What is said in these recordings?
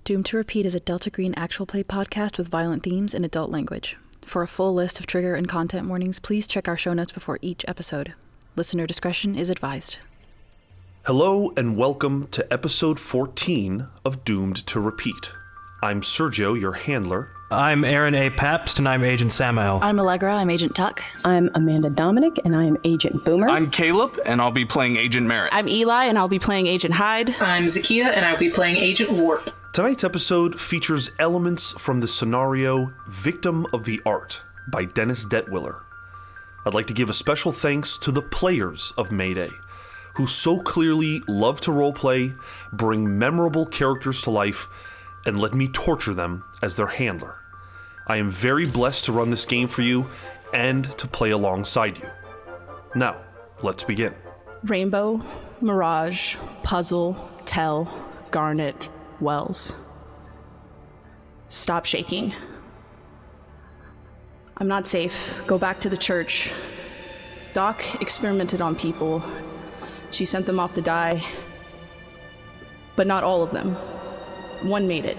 Doomed to Repeat is a Delta Green actual play podcast with violent themes and adult language. For a full list of trigger and content warnings, please check our show notes before each episode. Listener discretion is advised. Hello and welcome to episode 14 of Doomed to Repeat. I'm Sergio, your handler. I'm Aaron A. Pabst, and I'm Agent Samael. I'm Allegra, I'm Agent Tuck. I'm Amanda Dominic, and I am Agent Boomer. I'm Caleb, and I'll be playing Agent Merritt. I'm Eli, and I'll be playing Agent Hyde. I'm Zakia, and I'll be playing Agent Warp. Tonight's episode features elements from the scenario Victim of the Art by Dennis Detwiller. I'd like to give a special thanks to the players of Mayday, who so clearly love to roleplay, bring memorable characters to life, and let me torture them as their handler. I am very blessed to run this game for you and to play alongside you. Now, let's begin. Rainbow, Mirage, Puzzle, Tell, Garnet, Wells. Stop shaking. I'm not safe. Go back to the church. Doc experimented on people. She sent them off to die. But not all of them. One made it.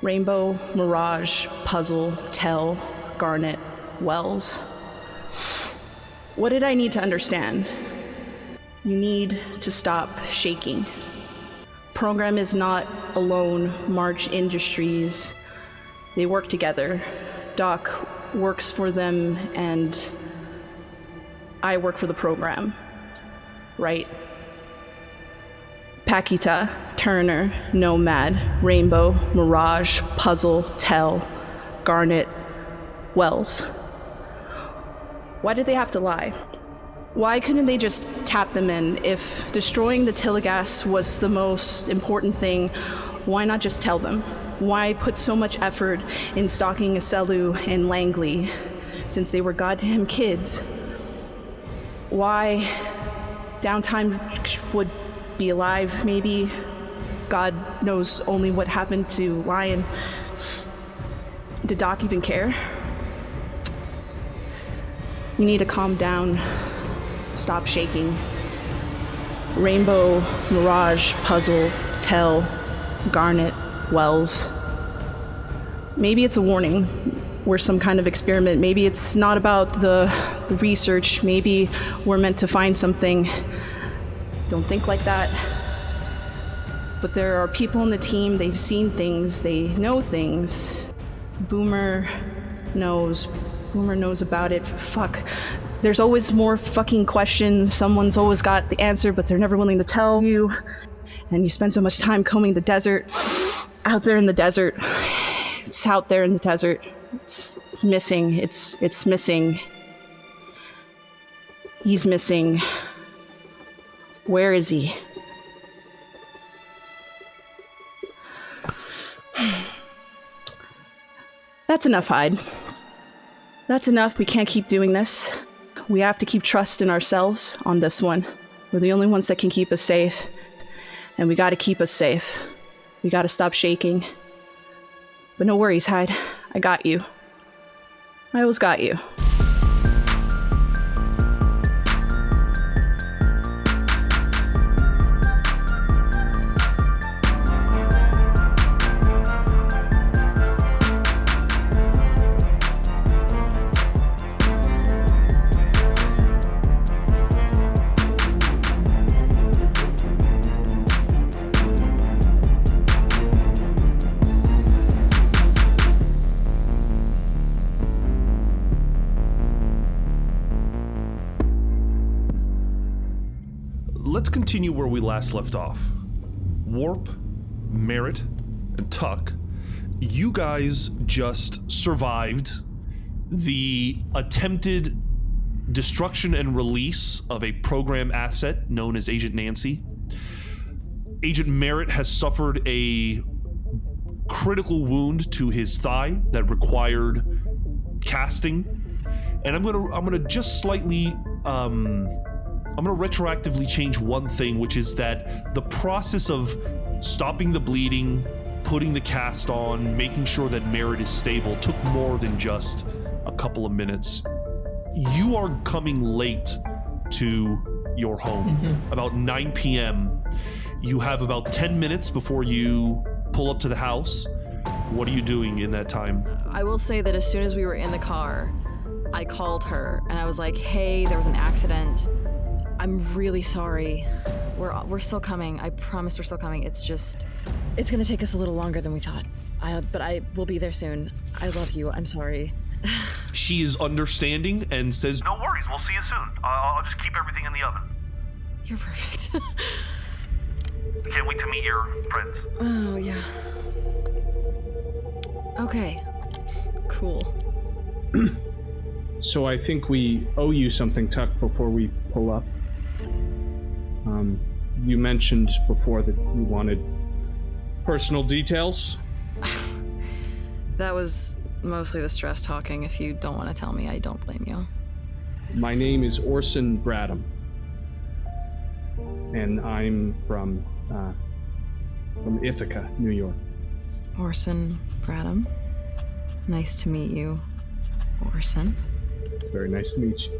Rainbow, Mirage, Puzzle, Tell, Garnet, Wells. What did I need to understand? You need to stop shaking. Program is not alone. March Industries, they work together. Doc works for them, and I work for the program. Right? Paquita, Turner, Nomad, Rainbow, Mirage, Puzzle, Tell, Garnet, Wells. Why did they have to lie? Why couldn't they just tap them in? If destroying the Telegas was the most important thing, why not just tell them? Why put so much effort in stalking Aselu and Langley, since they were goddamn kids? Why Downtime would be alive, maybe? God knows only what happened to Lion. Did Doc even care? You need to calm down. Stop shaking. Rainbow, Mirage, Puzzle, Tell, Garnet, Wells. Maybe it's a warning. We're some kind of experiment. Maybe it's not about the research. Maybe we're meant to find something. Don't think like that. But there are people on the team, they've seen things, they know things. Boomer knows about it. Fuck. There's always more fucking questions. Someone's always got the answer, but they're never willing to tell you. And you spend so much time combing the desert. Out there in the desert. It's out there in the desert. It's missing. It's missing. He's missing. Where is he? That's enough, Hyde. That's enough. We can't keep doing this. We have to keep trust in ourselves on this one. We're the only ones that can keep us safe. And we gotta keep us safe. We gotta stop shaking. But no worries, Hyde. I got you. I always got you. Let's continue where we last left off. Warp, Merritt, and Tuck, you guys just survived the attempted destruction and release of a program asset known as Agent Nancy. Agent Merritt has suffered a critical wound to his thigh that required casting, and I'm gonna just slightly I'm going to retroactively change one thing, which is that the process of stopping the bleeding, putting the cast on, making sure that Merritt is stable took more than just a couple of minutes. You are coming late to your home, about 9 p.m. You have about 10 minutes before you pull up to the house. What are you doing in that time? I will say that as soon as we were in the car, I called her and I was like, hey, there was an accident. I'm really sorry. We're still coming. I promise we're still coming. It's gonna take us a little longer than we thought. But I will be there soon. I love you. I'm sorry. She is understanding and says, No worries, we'll see you soon. I'll just keep everything in the oven. You're perfect. I can't wait to meet your friends. Oh, yeah. Okay. Cool. So I think we owe you something, Tuck, before we pull up. You mentioned before that you wanted personal details. That was mostly the stress talking. If you don't want to tell me, I don't blame you. My name is Orson Bradham, and I'm from Ithaca, New York. Orson Bradham. Nice to meet you, Orson. It's very nice to meet you.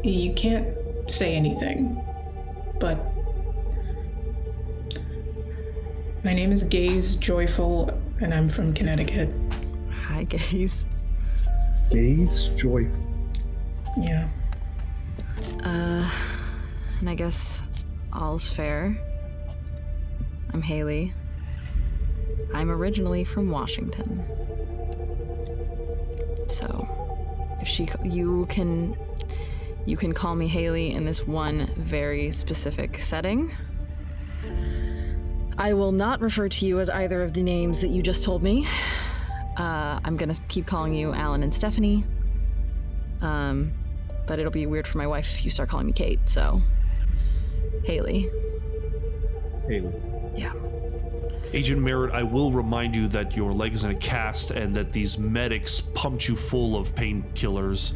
You can't say anything, but my name is Gaze Joyful, and I'm from Connecticut. Hi, Gaze. Gaze Joyful. Yeah. And I guess all's fair. I'm Haley. I'm originally from Washington. So, if you can call me Haley in this one very specific setting. I will not refer to you as either of the names that you just told me. I'm gonna keep calling you Alan and Stephanie. But it'll be weird for my wife if you start calling me Kate, so Haley. Haley. Yeah. Agent Merritt, I will remind you that your leg is in a cast and that these medics pumped you full of painkillers.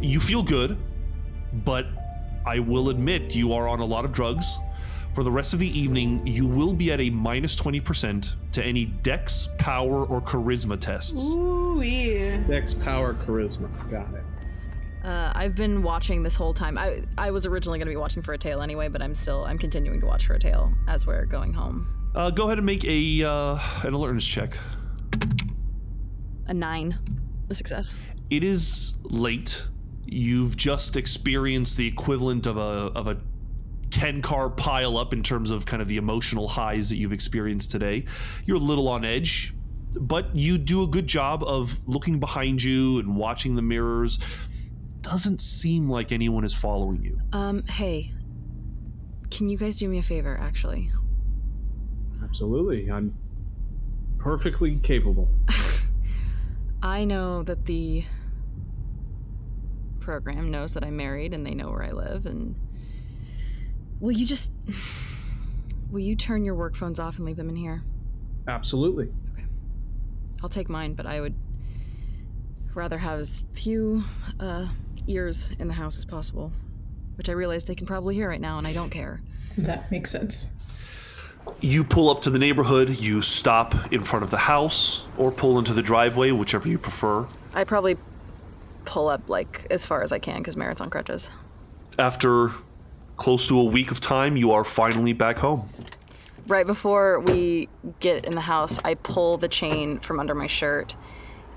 You feel good, but I will admit you are on a lot of drugs. For the rest of the evening, you will be at a minus 20% to any dex, power, or charisma tests. Ooh, yeah. Dex, power, charisma. Got it. I've been watching this whole time. I was originally going to be watching for a tale anyway, but I'm continuing to watch for a tale as we're going home. Go ahead and make an alertness check. A 9. A success. It is late. You've just experienced the equivalent of a 10-car pile up in terms of kind of the emotional highs that you've experienced today. You're a little on edge, but you do a good job of looking behind you and watching the mirrors. Doesn't seem like anyone is following you. Hey, can you guys do me a favor, actually? Absolutely. I'm perfectly capable. I know that the program knows that I'm married and they know where I live, and will you turn your work phones off and leave them in here? Absolutely. Okay. I'll take mine, but I would rather have as few ears in the house as possible, which I realize they can probably hear right now, and I don't care. That makes sense. You pull up to the neighborhood, you stop in front of the house, or pull into the driveway, whichever you prefer. I probably pull up, as far as I can, because Merritt's on crutches. After close to a week of time, you are finally back home. Right before we get in the house, I pull the chain from under my shirt,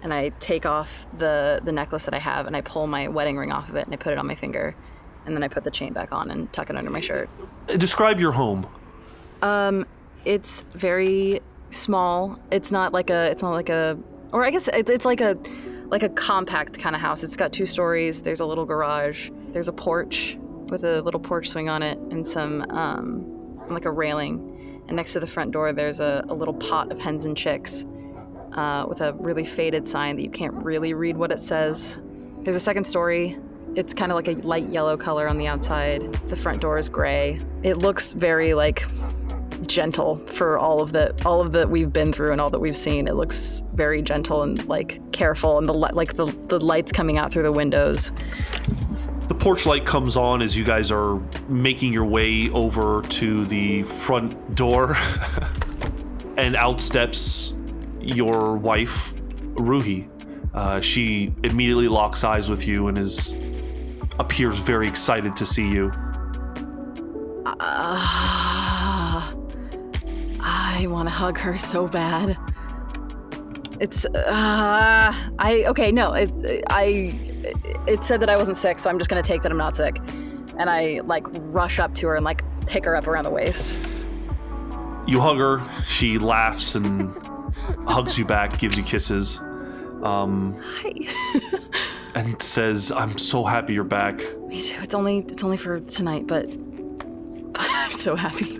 and I take off the necklace that I have, and I pull my wedding ring off of it, and I put it on my finger, and then I put the chain back on and tuck it under my shirt. Describe your home. It's very small. It's not like a compact kind of house. It's got 2 stories. There's a little garage. There's a porch with a little porch swing on it and some, like a railing. And next to the front door, there's a little pot of hens and chicks with a really faded sign that you can't really read what it says. There's a second story. It's kind of like a light yellow color on the outside. The front door is gray. It looks very gentle for all of that we've been through and all that we've seen. It looks very gentle and careful, and the lights coming out through the windows. The porch light comes on as you guys are making your way over to the front door, and out steps your wife, Ruhi. She immediately locks eyes with you and appears very excited to see you. I want to hug her so bad. It said that I wasn't sick, so I'm just gonna take that I'm not sick. And I like rush up to her and like pick her up around the waist. You hug her, she laughs and hugs you back, gives you kisses. Hi. And says, I'm so happy you're back. Me too. It's only for tonight, but I'm so happy.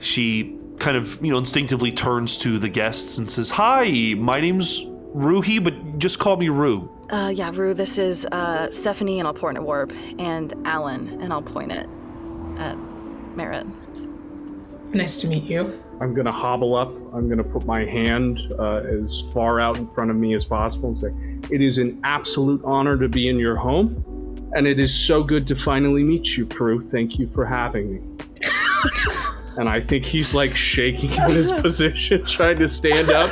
She kind of, instinctively turns to the guests and says, hi, my name's Ruhi, but just call me Ru. Yeah, Ru, this is Stephanie, and I'll point at Warp, and Alan, and I'll point it at Merritt. Nice to meet you. I'm going to hobble up. I'm going to put my hand as far out in front of me as possible and say, it is an absolute honor to be in your home, and it is so good to finally meet you, Prue. Thank you for having me. And I think he's like shaking in his position, trying to stand up.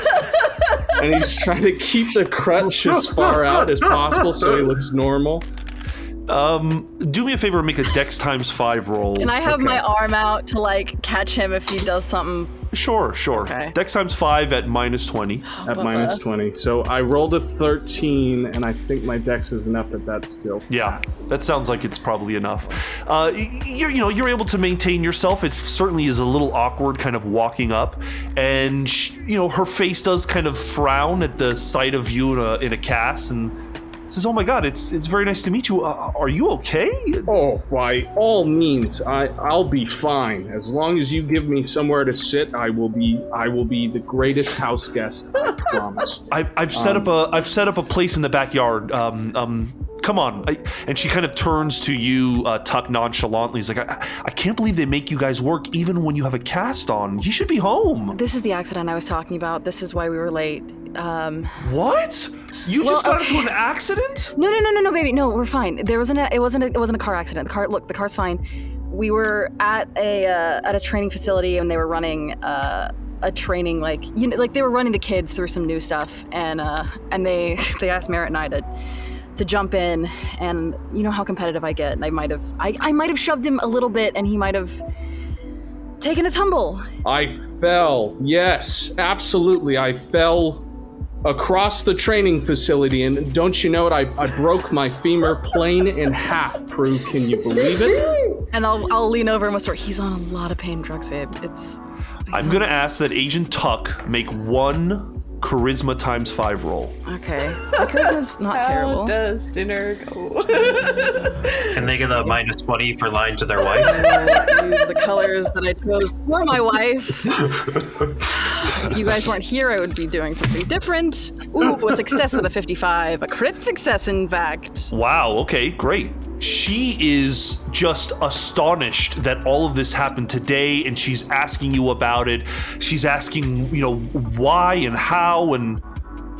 And he's trying to keep the crutch as far out as possible so he looks normal. Do me a favor and make a Dex ×5 roll. Can I have my arm out to like catch him if he does something? Sure. Okay. Dex ×5 at -20. At -20. So I rolled a 13, and I think my Dex is enough that still. Yeah, that sounds like it's probably enough. You're able to maintain yourself. It certainly is a little awkward, kind of walking up, and her face does kind of frown at the sight of you in a cast, and says, "Oh my God, it's very nice to meet you. Are you okay?" Oh, by all means, I'll be fine as long as you give me somewhere to sit. I will be the greatest house guest. I promise. I've set up a place in the backyard. Come on. And she kind of turns to you, Tuck, nonchalantly. He's like, I can't believe they make you guys work even when you have a cast on. You should be home. This is the accident I was talking about. This is why we were late. What? You just got into an accident? No, baby. No, we're fine. It wasn't a car accident. The car's fine. We were at a training facility, and they were running a training like they were running the kids through some new stuff, and they asked Merritt and I to jump in, and you know how competitive I get, and I might have shoved him a little bit, and he might have taken a tumble. I fell. Yes, absolutely. I fell across the training facility, and don't you know it? I broke my femur plain in half, Prue. Can you believe it? And I'll lean over and whisper, he's on a lot of pain drugs, babe. I'm going to ask that Agent Tuck make one charisma ×5 roll. Okay. My charisma's not terrible. How does dinner go? Can they get a -20 for lying to their wife? Use the colors that I chose for my wife. If you guys weren't here, I would be doing something different. Ooh, a success with a 55. A crit success, in fact. Wow, okay, great. She is just astonished that all of this happened today, and she's asking you about it. She's asking, why and how, and,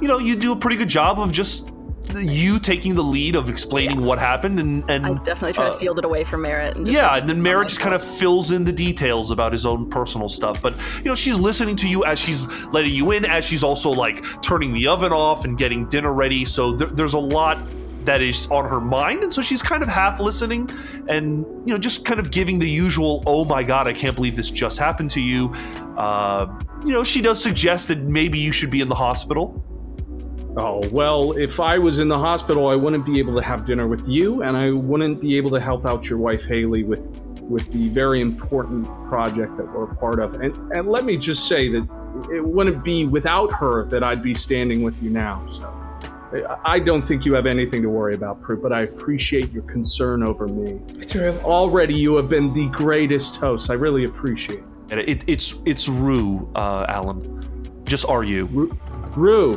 you do a pretty good job of just you taking the lead of explaining what happened, and I definitely try to field it away from Merritt. And and then Merritt just kind of fills in the details about his own personal stuff. But, she's listening to you as she's letting you in, as she's also, turning the oven off and getting dinner ready. So there's a lot that is on her mind, and so she's kind of half listening and just kind of giving the usual, oh my God, I can't believe this just happened to you. She does suggest that maybe you should be in the hospital. Oh, well, if I was in the hospital, I wouldn't be able to have dinner with you, and I wouldn't be able to help out your wife Haley with the very important project that we're a part of. And let me just say that it wouldn't be without her that I'd be standing with you now. So I don't think you have anything to worry about, Prue, but I appreciate your concern over me. It's Rue. Already you have been the greatest host. I really appreciate it. It's Rue, Alan. Just are you. Rue.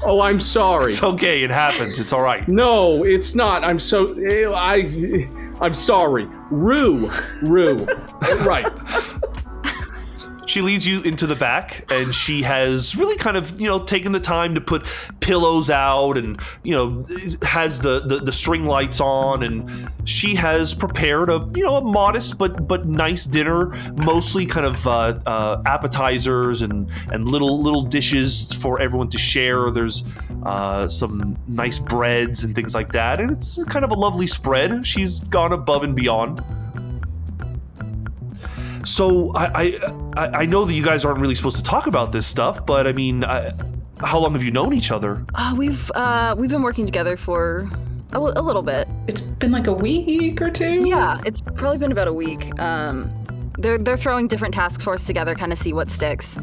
Oh, I'm sorry. It's okay. It happens. It's all right. No, it's not. I'm sorry. Rue. Right. She leads you into the back, and she has really kind of, taken the time to put pillows out and, has the string lights on, and she has prepared a modest but nice dinner, mostly kind of appetizers and little dishes for everyone to share. There's some nice breads and things like that, and it's kind of a lovely spread. She's gone above and beyond. So I know that you guys aren't really supposed to talk about this stuff, but I mean, how long have you known each other? We've been working together for a little bit. It's been like a week or two? Yeah, it's probably been about a week. They're throwing different task forces together, kind of see what sticks,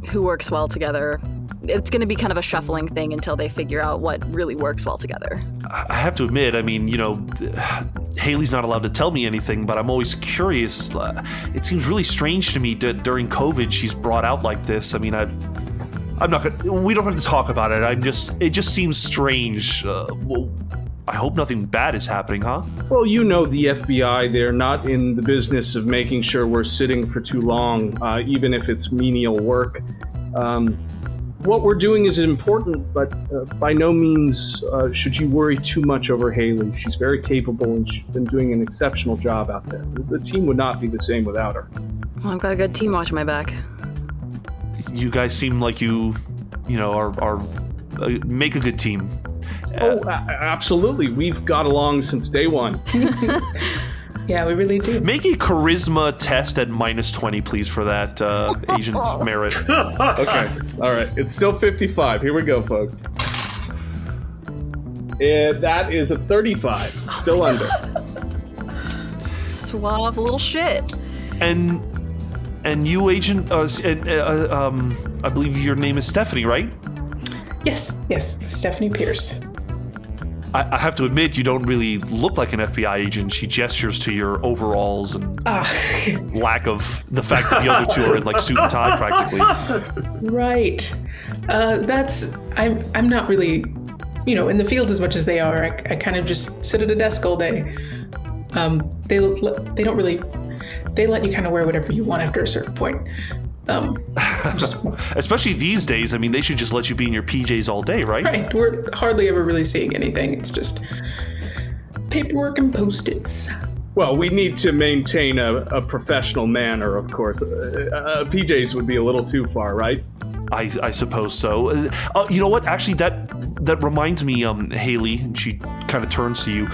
who works well together. It's going to be kind of a shuffling thing until they figure out what really works well together. I have to admit, I mean, Haley's not allowed to tell me anything, but I'm always curious. It seems really strange to me that during COVID she's brought out like this. I mean, I'm not gonna. We don't have to talk about it. It just seems strange. Well, I hope nothing bad is happening, huh? Well, the FBI, they're not in the business of making sure we're sitting for too long, even if it's menial work. What we're doing is important, but by no means should you worry too much over Haley. She's very capable and she's been doing an exceptional job out there. The team would not be the same without her. Well, I've got a good team watching my back. You guys seem like you are make a good team. Absolutely. We've got along since day one. Yeah, we really do. Make a charisma test at -20, please, for that Agent Merit. Okay. All right. It's still 55. Here we go, folks. That is a 35. Still under. Suave little shit. And you, Agent, I believe your name is Stephanie, right? Yes, Stephanie Pierce. I have to admit, you don't really look like an FBI agent. She gestures to your overalls and lack of the fact that the other two are in like suit and tie practically. Right. I'm not really, in the field as much as they are. I kind of just sit at a desk all day. They don't really, they let you kind of wear whatever you want after a certain point. Especially these days, I mean, they should just let you be in your PJs all day, right? Right. We're hardly ever really seeing anything. It's just paperwork and Post-its. Well, we need to maintain a professional manner, of course. PJs would be a little too far, right? I suppose so. You know what? Actually, that reminds me, Haley, and she kind of turns to you.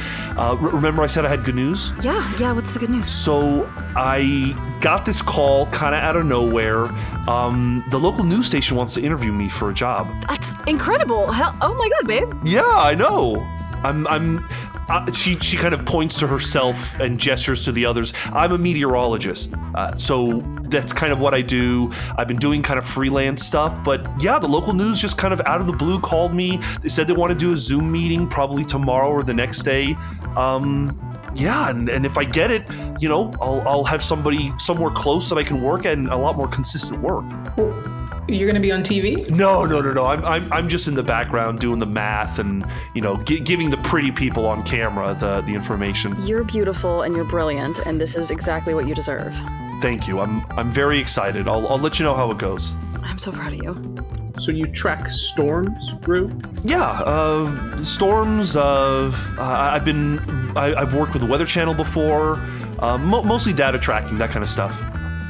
Remember I said I had good news? Yeah, what's the good news? So I got this call kind of out of nowhere. The local news station wants to interview me for a job. That's incredible. Oh my god, babe. Yeah, I know. She kind of points to herself and gestures to the others. I'm a meteorologist, so that's kind of what I do. I've been doing kind of freelance stuff, but yeah, the local news just kind of out of the blue called me. They said they want to do a Zoom meeting probably tomorrow or the next day. Yeah, and if I get it, I'll have somebody somewhere close that I can work at and a lot more consistent work. Well, you're going to be on TV? No. I'm just in the background doing the math and giving the pretty people on camera the information. You're beautiful and you're brilliant, and this is exactly what you deserve. Thank you. I'm very excited. I'll let you know how it goes. I'm so proud of you. So you track storms, Rue? Yeah, storms. I've worked with the Weather Channel before. Mostly data tracking, that kind of stuff.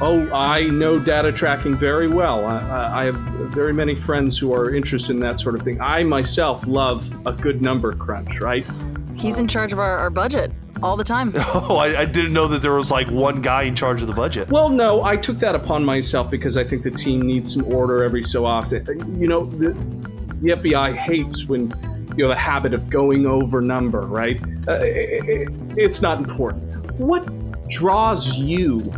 Oh, I know data tracking very well. I have very many friends who are interested in that sort of thing. I myself love a good number crunch, right? He's in charge of our budget all the time. Oh, I didn't know that there was like one guy in charge of the budget. Well, no, I took that upon myself because I think the team needs some order every so often. The FBI hates when the habit of going over number, right? It's not important. What draws you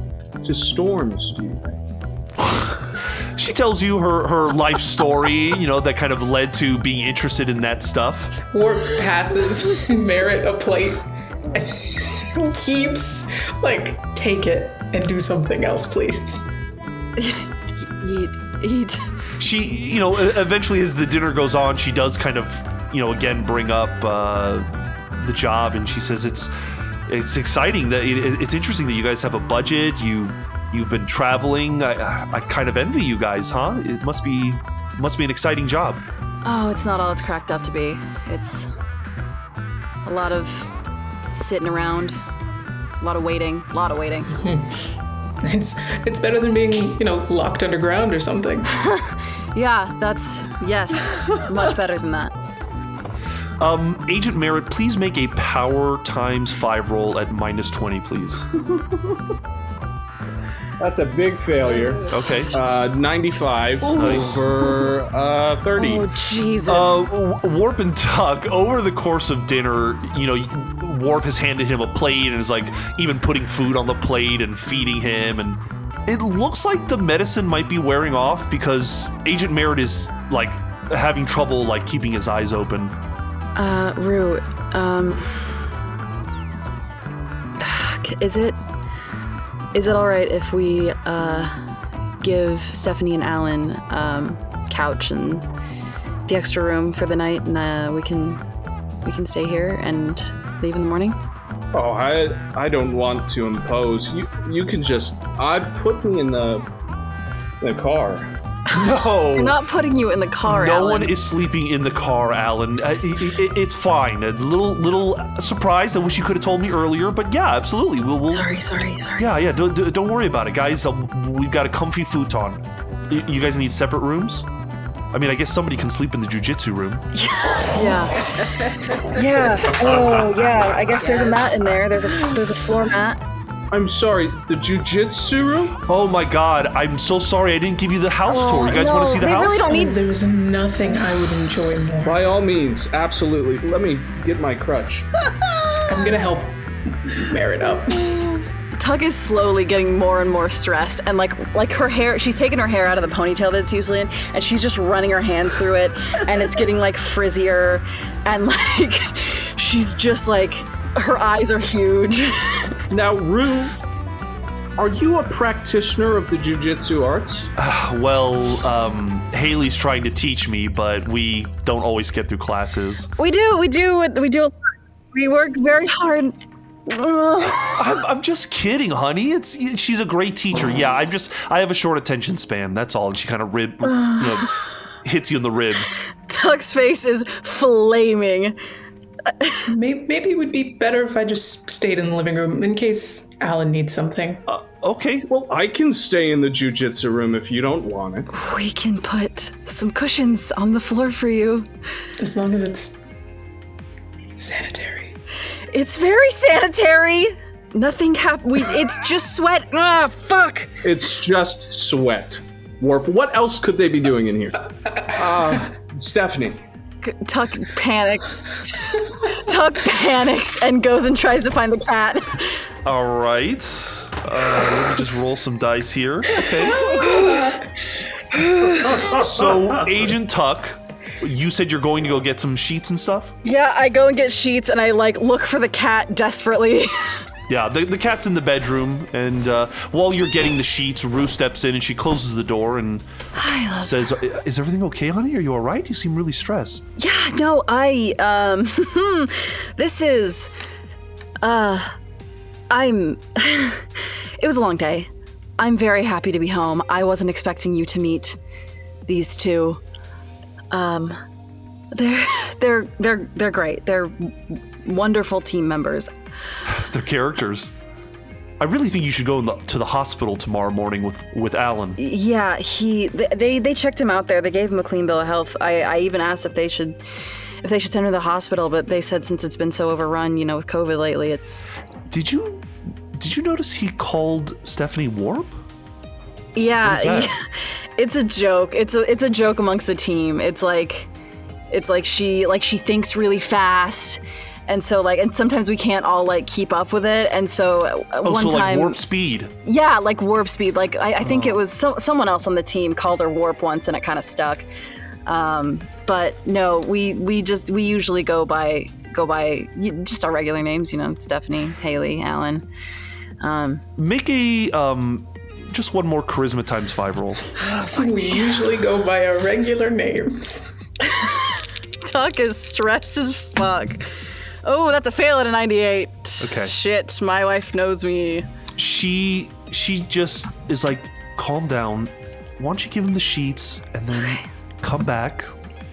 to storms, do you think? She tells you her life story, that kind of led to being interested in that stuff. Warp passes Merit a plate and keeps, take it and do something else, please. Eat. She, eventually as the dinner goes on, she does kind of, again bring up the job, and she says it's exciting that it's interesting that you guys have a budget. You've been traveling. I kind of envy you guys, huh? It must be an exciting job. Oh, it's not all it's cracked up to be. It's a lot of sitting around, a lot of waiting. It's better than being, locked underground or something. Yeah, yes, much better than that. Agent Merritt, please make a power ×5 roll at -20, please. That's a big failure. Okay. 95 over 30. Oh, Jesus. Warp and Tuck, over the course of dinner, Warp has handed him a plate and is like even putting food on the plate and feeding him, and it looks like the medicine might be wearing off because Agent Merritt is like having trouble like keeping his eyes open. Rue, is it all right if we give Stephanie and Alan couch and the extra room for the night, and we can stay here and leave in the morning? Oh, I don't want to impose. You can just put me in the car. No, You're not putting you in the car, No Alan. one is sleeping in the car, Alan. It's fine. A little surprised. I wish you could have told me earlier, but yeah, absolutely. We'll. Sorry. Yeah. Don't worry about it, guys. We've got a comfy futon. You guys need separate rooms? I mean, I guess somebody can sleep in the jujitsu room. Yeah. Oh, yeah. I guess there's a mat in there. There's a floor mat. I'm sorry, the jujitsu room? Oh my God! I'm so sorry. I didn't give you the house tour. You guys want to see the house? Really don't need. There was nothing I would enjoy more. By all means, absolutely. Let me get my crutch. I'm gonna help Merritt up. Tug is slowly getting more and more stressed, and like her hair, she's taken her hair out of the ponytail that it's usually in, and she's just running her hands through it, and it's getting like frizzier, and like she's just like, her eyes are huge. Now, Rue, are you a practitioner of the jujitsu arts? Haley's trying to teach me, but we don't always get through classes. We do. We work very hard. I'm just kidding, honey. She's a great teacher. Yeah, I have a short attention span. That's all. And she kind of hits you in the ribs. Tug's face is flaming. Maybe it would be better if I just stayed in the living room in case Alan needs something. Okay. Well, I can stay in the jujitsu room if you don't want it. We can put some cushions on the floor for you. As long as it's sanitary. It's very sanitary. Nothing happened. It's just sweat. Ah, fuck. It's just sweat. Warp, what else could they be doing in here? Stephanie. Tuck panics. Tuck panics and goes and tries to find the cat. All right. Let me just roll some dice here. Okay. So, Agent Tuck, you said you're going to go get some sheets and stuff? Yeah, I go and get sheets and I look for the cat desperately. Yeah, the cat's in the bedroom, and while you're getting the sheets, Rue steps in and she closes the door and says, "Is everything okay, honey? Are you all right? You seem really stressed." Yeah, no, this is, it was a long day. I'm very happy to be home. I wasn't expecting you to meet these two. They're great. They're wonderful team members. They're characters. I really think you should go to the hospital tomorrow morning with Alan. Yeah, they checked him out there. They gave him a clean bill of health. I even asked if they should send him to the hospital, but they said since it's been so overrun, with COVID lately, it's. Did you notice he called Stephanie Warp? Yeah, it's a joke. It's a joke amongst the team. It's like she thinks really fast. And so, and sometimes we can't all, keep up with it. And so, one time... warp speed. Yeah, warp speed. I think it was someone else on the team called her warp once, and it kind of stuck. But no, we usually go by just our regular names, Stephanie, Haley, Alan. Make a, just one more charisma times 5 roll. We usually go by our regular names. Tuck is stressed as fuck. Oh, that's a fail at a 98. Okay. Shit, my wife knows me. She just is like, calm down. Why don't you give him the sheets and then come back?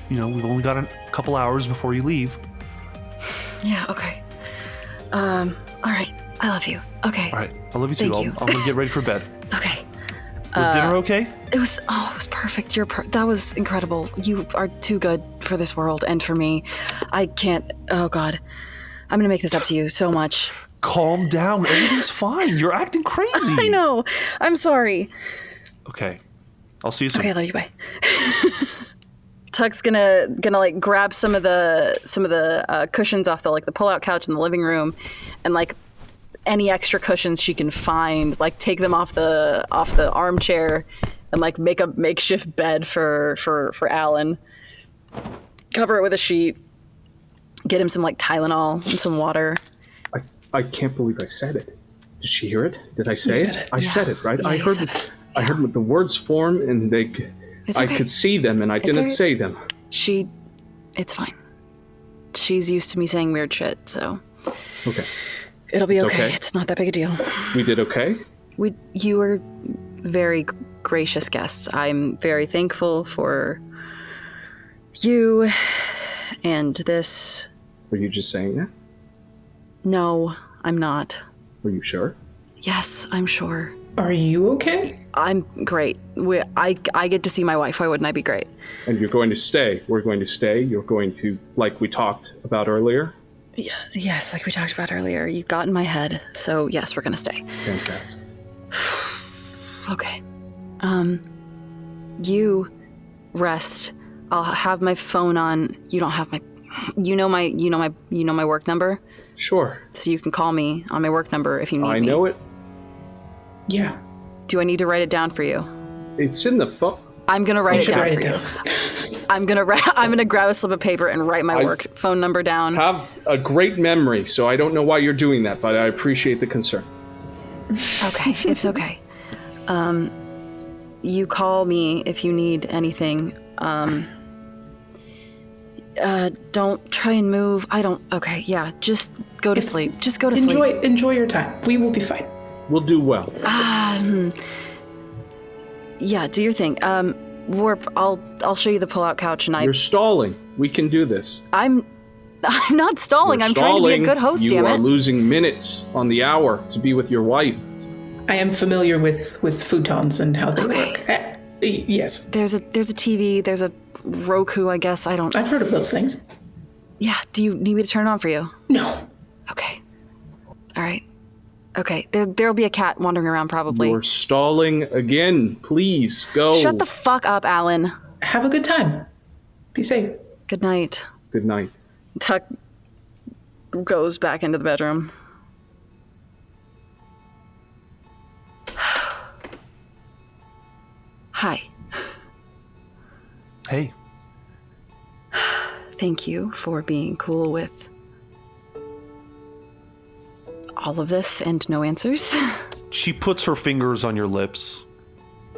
We've only got a couple hours before you leave. Yeah, okay. All right. I love you. Okay. All right. I love you too. Thank you. I'm going to get ready for bed. Okay. Was dinner okay? It was perfect. That was incredible. You are too good for this world and for me. I can't. Oh God, I'm gonna make this up to you so much. Calm down. Everything's fine. You're acting crazy. I know. I'm sorry. Okay. I'll see you soon. Okay, love you. Bye. Tuck's gonna like grab some of the cushions off the pull-out couch in the living room, and like any extra cushions she can find, like take them off the armchair, and like make a makeshift bed for Alan. Cover it with a sheet. Get him some like Tylenol and some water. I can't believe I said it. Did she hear it? Did I say it? I Yeah. said it, right? Yeah, I heard it. I heard the words form, and I could see them, and I didn't say them. It's fine. She's used to me saying weird shit, so. Okay. It'll be It's okay. okay. It's not that big a deal. We did okay? You were very gracious guests. I'm very thankful for you and this. Were you just saying that? No, I'm not. Were you sure? Yes, I'm sure. Are you okay? I'm great. I get to see my wife. Why wouldn't I be great? And you're going to stay. We're going to stay. You're going to, like we talked about earlier. Yeah, yes, like we talked about earlier. You got in my head. So yes, we're gonna stay. Fantastic. Okay. You rest. I'll have my phone on. You don't have my. You know my work number. Sure. So you can call me on my work number if you need me. I know it. Yeah. Do I need to write it down for you? It's in the phone. I'm gonna write it down write for it you. down. I'm gonna grab a slip of paper and write my work phone number down. Have a great memory, so I don't know why you're doing that, but I appreciate the concern. Okay, it's okay. You call me if you need anything. Don't try and move. Okay, yeah, just go to sleep. Just go to sleep. Enjoy your time. We will be fine. We'll do well. Yeah, do your thing. Warp, I'll show you the pull-out couch, and You're stalling. We can do this. I'm not stalling. You're I'm trying to be a stalling. good host, You damn are it. losing minutes on the hour to be with your wife. I am familiar with futons and how they work. Yes. There's a TV, there's a Roku, I guess. I've heard of those things. Yeah, do you need me to turn it on for you? No. Okay. All right. Okay, there'll be a cat wandering around probably. You're stalling again. Please, go. Shut the fuck up, Alan. Have a good time. Be safe. Good night. Good night. Tuck goes back into the bedroom. Hi. Hey. Thank you for being cool with all of this and no answers. She puts her fingers on your lips,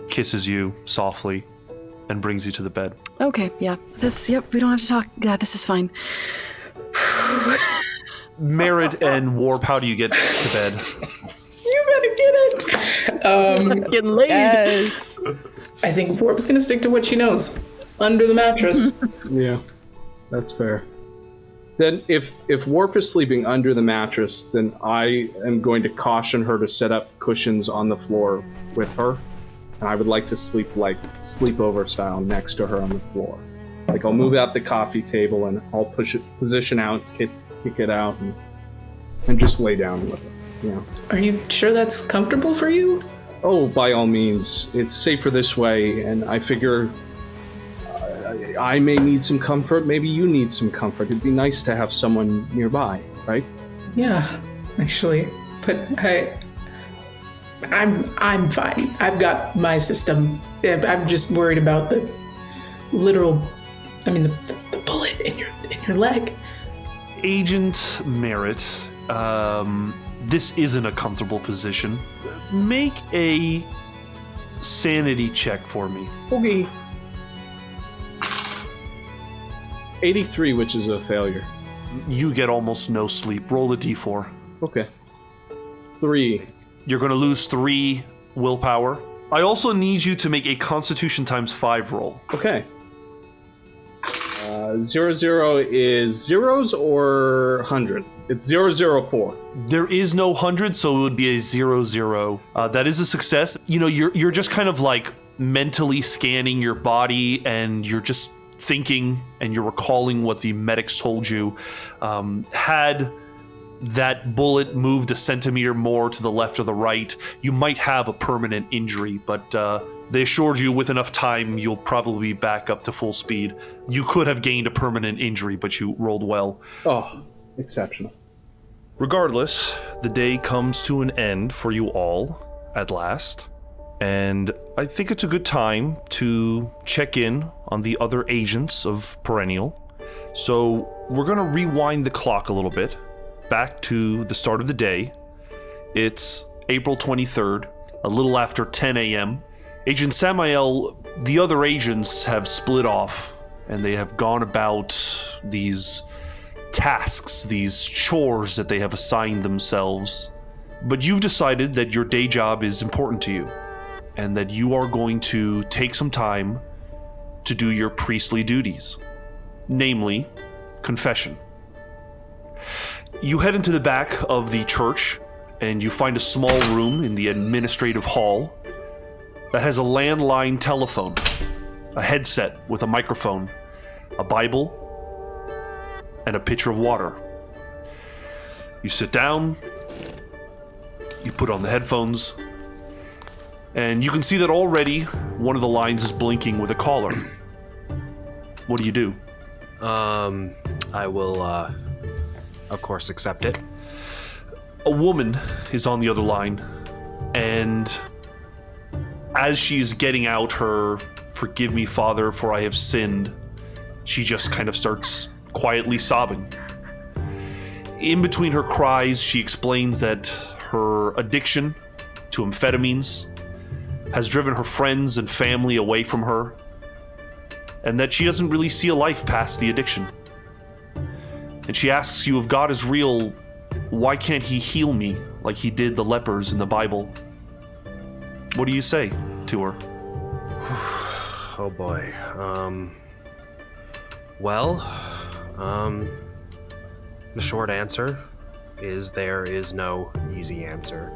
kisses you softly, and brings you to the bed. Okay, yeah. We don't have to talk. Yeah, this is fine. Merritt and Warp, how do you get to bed? You better get it. It's getting late. Yes. I think Warp's gonna stick to what she knows. Under the mattress. Yeah, that's fair. Then if Warp is sleeping under the mattress, then I am going to caution her to set up cushions on the floor with her. And I would like to sleep like sleepover style next to her on the floor. Like I'll move out the coffee table and I'll position out, kick it out, and just lay down with her. You know. Are you sure that's comfortable for you? Oh, by all means. It's safer this way, and I figure I may need some comfort. Maybe you need some comfort. It'd be nice to have someone nearby, right? Yeah, actually. But I'm fine. I've got my system. I'm just worried about the literal, the bullet in your leg. Agent Merritt, this isn't a comfortable position. Make a sanity check for me. Okay. 83, which is a failure. You get almost no sleep. Roll a d4. Okay. 3. You're going to lose 3 willpower. I also need you to make a Constitution ×5 roll. Okay. 00 is zeros or 100? It's 004. There is no 100, so it would be a 00. That is a success. You know, you're just kind of like mentally scanning your body, and you're just thinking, and you're recalling what the medics told you. Had that bullet moved a centimeter more to the left or the right, you might have a permanent injury, but they assured you with enough time you'll probably be back up to full speed. You could have gained a permanent injury, but you rolled well. Oh, exceptional. Regardless, the day comes to an end for you all at last, and I think it's a good time to check in on the other agents of Perennial. So we're going to rewind the clock a little bit, back to the start of the day. It's April 23rd, a little after 10 a.m. Agent Samael, the other agents have split off, and they have gone about these tasks, these chores that they have assigned themselves. But you've decided that your day job is important to you, and that you are going to take some time to do your priestly duties, namely, confession. You head into the back of the church, and you find a small room in the administrative hall that has a landline telephone, a headset with a microphone, a Bible, and a pitcher of water. You sit down, you put on the headphones, and you can see that already one of the lines is blinking with a caller. What do you do? I will, of course, accept it. A woman is on the other line, and as she's getting out her "Forgive me, Father, for I have sinned," she just kind of starts quietly sobbing. In between her cries, she explains that her addiction to amphetamines has driven her friends and family away from her, and that she doesn't really see a life past the addiction. And she asks you, if God is real, why can't he heal me like he did the lepers in the Bible? What do you say to her? Oh boy. The short answer is there is no easy answer.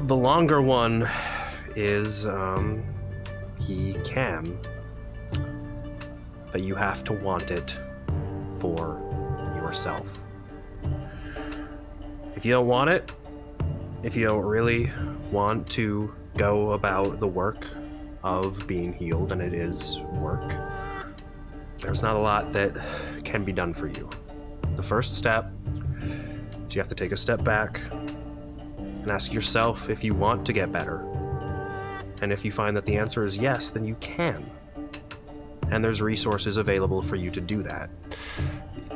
The longer one is, he can, but you have to want it for yourself. If you don't want it, if you don't really want to go about the work of being healed, and it is work, there's not a lot that can be done for you. The first step is you have to take a step back and ask yourself if you want to get better. And if you find that the answer is yes, then you can. And there's resources available for you to do that.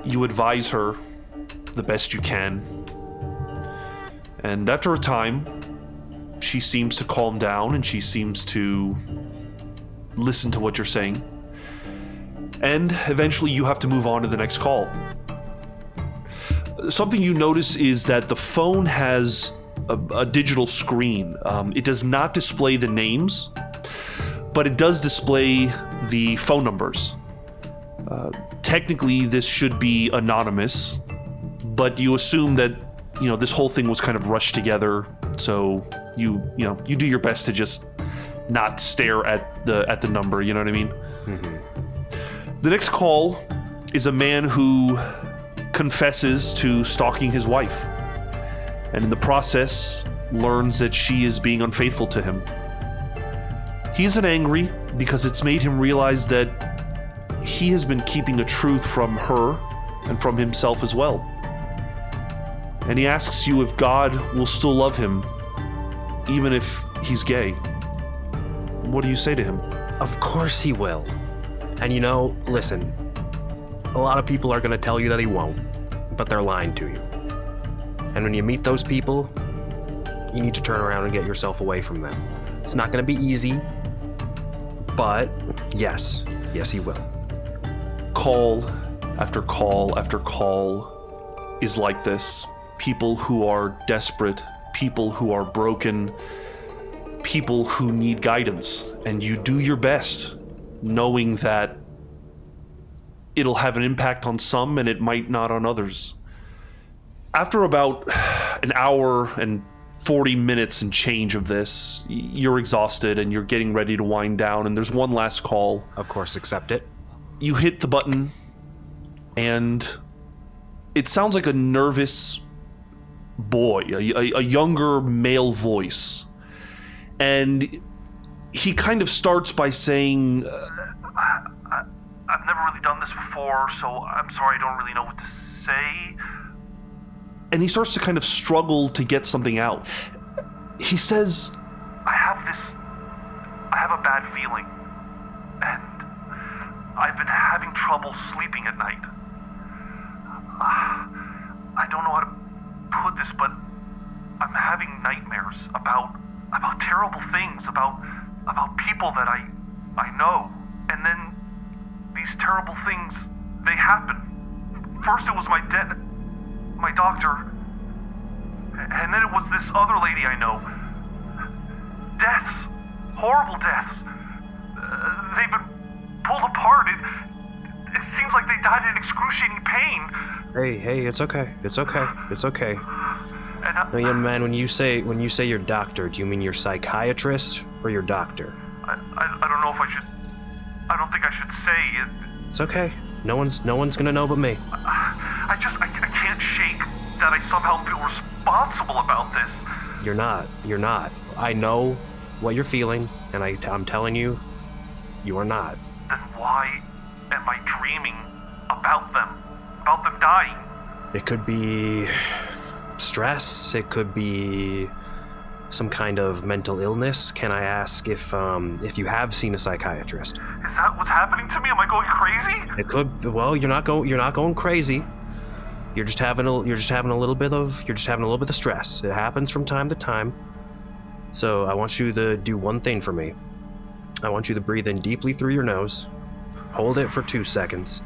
You advise her the best you can. And after a time, she seems to calm down and she seems to listen to what you're saying. And eventually you have to move on to the next call. Something you notice is that the phone has a digital screen. It does not display the names, but it does display the phone numbers. Technically, this should be anonymous, but you assume that this whole thing was kind of rushed together, so you do your best to just not stare at the number. You know what I mean? Mm-hmm. The next call is a man who confesses to stalking his wife, and in the process learns that she is being unfaithful to him. He isn't angry because it's made him realize that he has been keeping a truth from her and from himself as well. And he asks you if God will still love him even if he's gay. What do you say to him? Of course he will. And listen, a lot of people are going to tell you that he won't, but they're lying to you. And when you meet those people, you need to turn around and get yourself away from them. It's not going to be easy, but yes, he will. Call after call after call is like this. People who are desperate, people who are broken, people who need guidance, and you do your best, knowing that it'll have an impact on some and it might not on others. After about an hour and 40 minutes and change of this, you're exhausted and you're getting ready to wind down, and there's one last call. Of course, accept it. You hit the button, and it sounds like a nervous boy, a younger male voice. And he kind of starts by saying, I've never really done this before, so I'm sorry, I don't really know what to say. And he starts to kind of struggle to get something out. He says, I have a bad feeling, and I've been having trouble sleeping at night. I don't know how to put this, but I'm having nightmares about terrible things, about people that I know, and then these terrible things, they happen. First it was my doctor, and then it was this other lady I know. Deaths, horrible deaths. They've been pulled apart. It seems like they died in excruciating pain. Hey, it's okay. It's okay. Now, young man, when you say your doctor, do you mean your psychiatrist or your doctor? I don't know if I should. I don't think I should say it. It's okay. No one's gonna know but me. I can't shake that I somehow feel responsible about this. You're not. I know what you're feeling, and I'm telling you, you are not. Then why am I dreaming about them dying? It could be stress. It could be some kind of mental illness. Can I ask if you have seen a psychiatrist? Is that what's happening to me? Am I going crazy? It could. Well, you're not going crazy. You're just having a little bit of stress. It happens from time to time. So I want you to do one thing for me. I want you to breathe in deeply through your nose. Hold it for 2 seconds.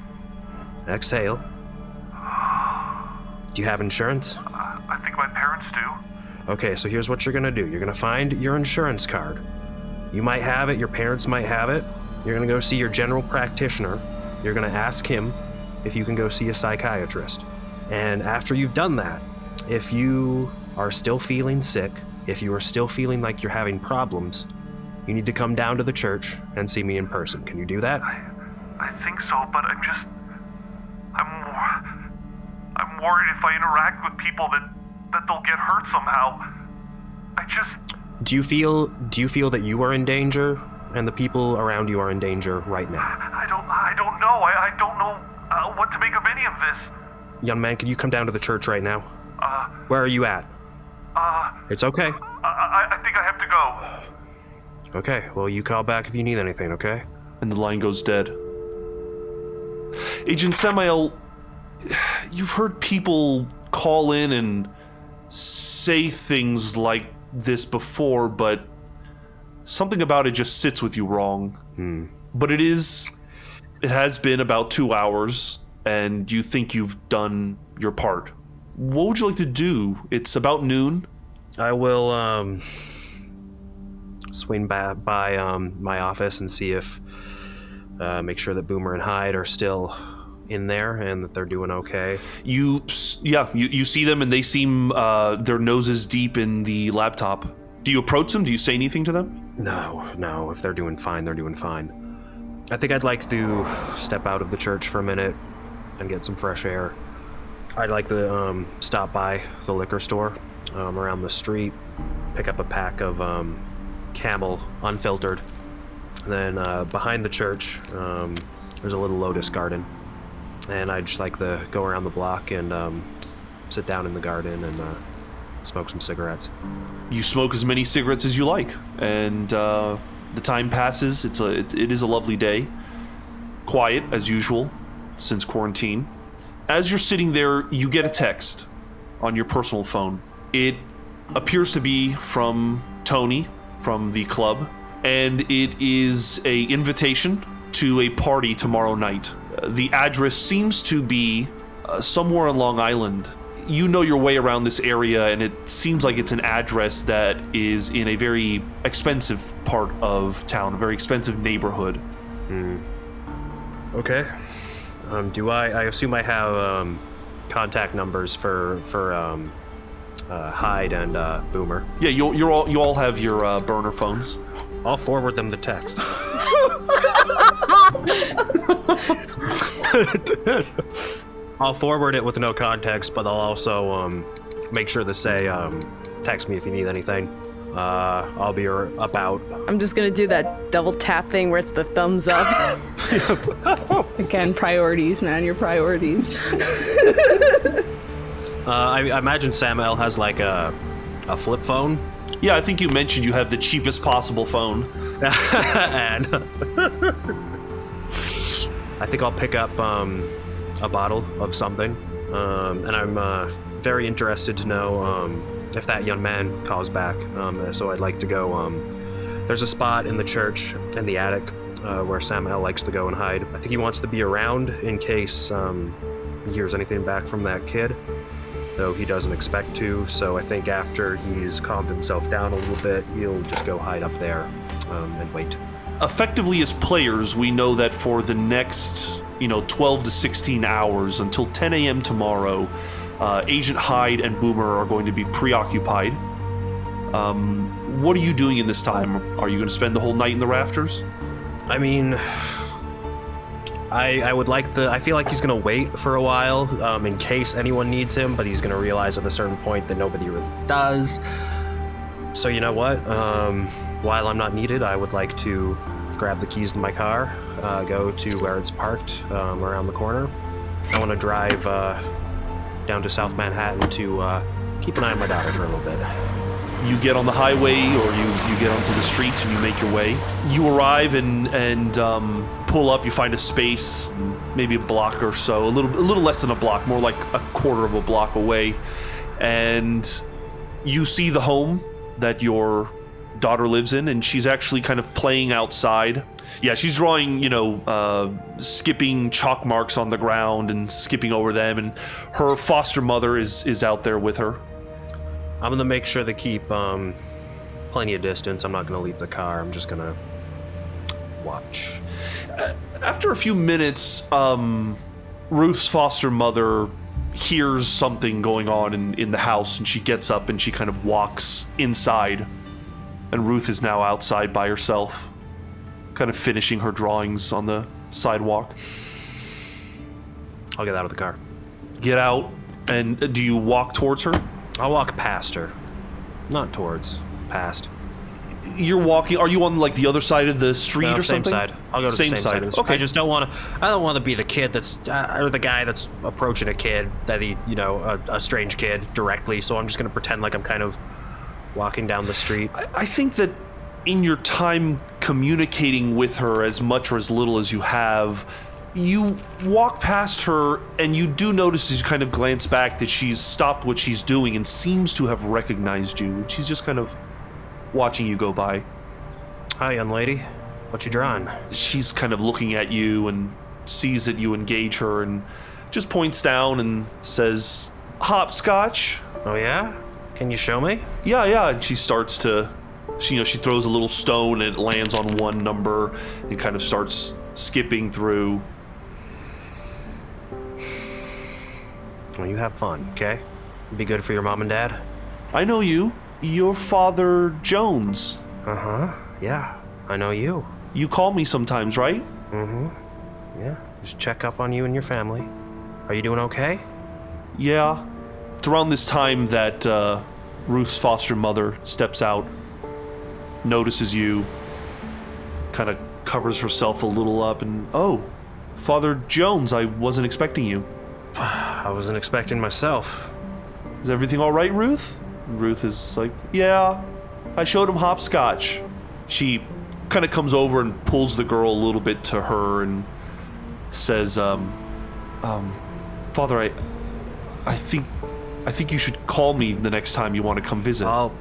Exhale. Do you have insurance? I think my parents do. Okay, so here's what you're gonna do. You're gonna find your insurance card. You might have it, your parents might have it. You're gonna go see your general practitioner. You're gonna ask him if you can go see a psychiatrist. And after you've done that, if you are still feeling sick, if you are still feeling like you're having problems, you need to come down to the church and see me in person. Can you do that? I think so, but I'm worried if I interact with people that they'll get hurt somehow. Do you feel that you are in danger and the people around you are in danger right now? I don't know. I don't know what to make of any of this. Young man, can you come down to the church right now? Where are you at? It's okay. I think I have to go. Okay, well, you call back if you need anything, okay? And the line goes dead. Agent Samael, you've heard people call in and say things like this before, but something about it just sits with you wrong. But it has been about 2 hours, and you think you've done your part. What would you like to do? It's about noon. I will swing by my office and see if make sure that Boomer and Hyde are still in there and that they're doing okay. You see them and they seem their noses deep in the laptop. Do you approach them? Do you say anything to them? No. If they're doing fine, they're doing fine. I think I'd like to step out of the church for a minute and get some fresh air. I'd like to stop by the liquor store around the street, pick up a pack of Camel unfiltered. And then behind the church, there's a little lotus garden. And I'd just like to go around the block and sit down in the garden and smoke some cigarettes. You smoke as many cigarettes as you like, and the time passes. It is a lovely day. Quiet, as usual, since quarantine. As you're sitting there, you get a text on your personal phone. It appears to be from Tony, from the club, and it is an invitation to a party tomorrow night. The address seems to be somewhere on Long Island. You know your way around this area, and it seems like it's an address that is in a very expensive part of town, a very expensive neighborhood. Okay. I assume I have contact numbers for Hyde and Boomer. Yeah, you all have your burner phones. I'll forward them the text. I'll forward it with no context, but I'll also make sure to say, text me if you need anything. I'll be about. I'm just gonna do that double tap thing where it's the thumbs up. Again, priorities, man, your priorities. I imagine Samael has like a flip phone. Yeah, I think you mentioned you have the cheapest possible phone. And I think I'll pick up a bottle of something. And I'm very interested to know if that young man calls back. So I'd like to go. There's a spot in the church in the attic where Samael likes to go and hide. I think he wants to be around in case he hears anything back from that kid, though he doesn't expect to. So I think after he's calmed himself down a little bit, he'll just go hide up there and wait. Effectively, as players, we know that for the next 12 to 16 hours until 10 a.m. tomorrow, Agent Hyde and Boomer are going to be preoccupied. What are you doing in this time? Are you going to spend the whole night in the rafters? I mean, I would like I feel like he's going to wait for a while in case anyone needs him, but he's going to realize at a certain point that nobody really does. So you know what? While I'm not needed, I would like to grab the keys to my car, go to where it's parked around the corner. I want to drive down to South Manhattan to keep an eye on my daughter for a little bit. You get on the highway, or you get onto the streets and you make your way. You arrive and pull up. You find a space, maybe a block or so, a little less than a block, more like a quarter of a block away, and you see the home that your daughter lives in, and she's actually kind of playing outside. Yeah, she's drawing, skipping chalk marks on the ground and skipping over them, and her foster mother is out there with her. I'm gonna make sure to keep plenty of distance. I'm not gonna leave the car. I'm just gonna watch. After a few minutes, Ruth's foster mother hears something going on in the house, and she gets up and she kind of walks inside. And Ruth is now outside by herself, kind of finishing her drawings on the sidewalk. I'll get out of the car. Get out, and do you walk towards her? I'll walk past her. Not towards, past. You're walking, are you on like the other side of the street or same something? Side. I'll go to the same side. Okay. I just don't want to, I don't want to be the kid that's, or the guy that's approaching a kid, a strange kid directly, so I'm just going to pretend like I'm kind of walking down the street. I think that in your time communicating with her, as much or as little as you have, you walk past her and you do notice, as you kind of glance back, that she's stopped what she's doing and seems to have recognized you. She's just kind of watching you go by. Hi, young lady. What you drawing? She's kind of looking at you and sees that you engage her and just points down and says, "Hopscotch." Oh yeah? Can you show me? Yeah. And she starts to, she throws a little stone and it lands on one number and kind of starts skipping through. Well, you have fun, okay? Be good for your mom and dad. I know you. You're Father Jones. Uh-huh. Yeah, I know you. You call me sometimes, right? Mm-hmm. Yeah, just check up on you and your family. Are you doing okay? Yeah. It's around this time that Ruth's foster mother steps out, notices you, kind of covers herself a little up, and, "Oh, Father Jones, I wasn't expecting you." I wasn't expecting myself. "Is everything all right, Ruth?" Ruth is like, "Yeah, I showed him hopscotch." She kind of comes over and pulls the girl a little bit to her and says, "Father, I think you should call me the next time you want to come visit." I'll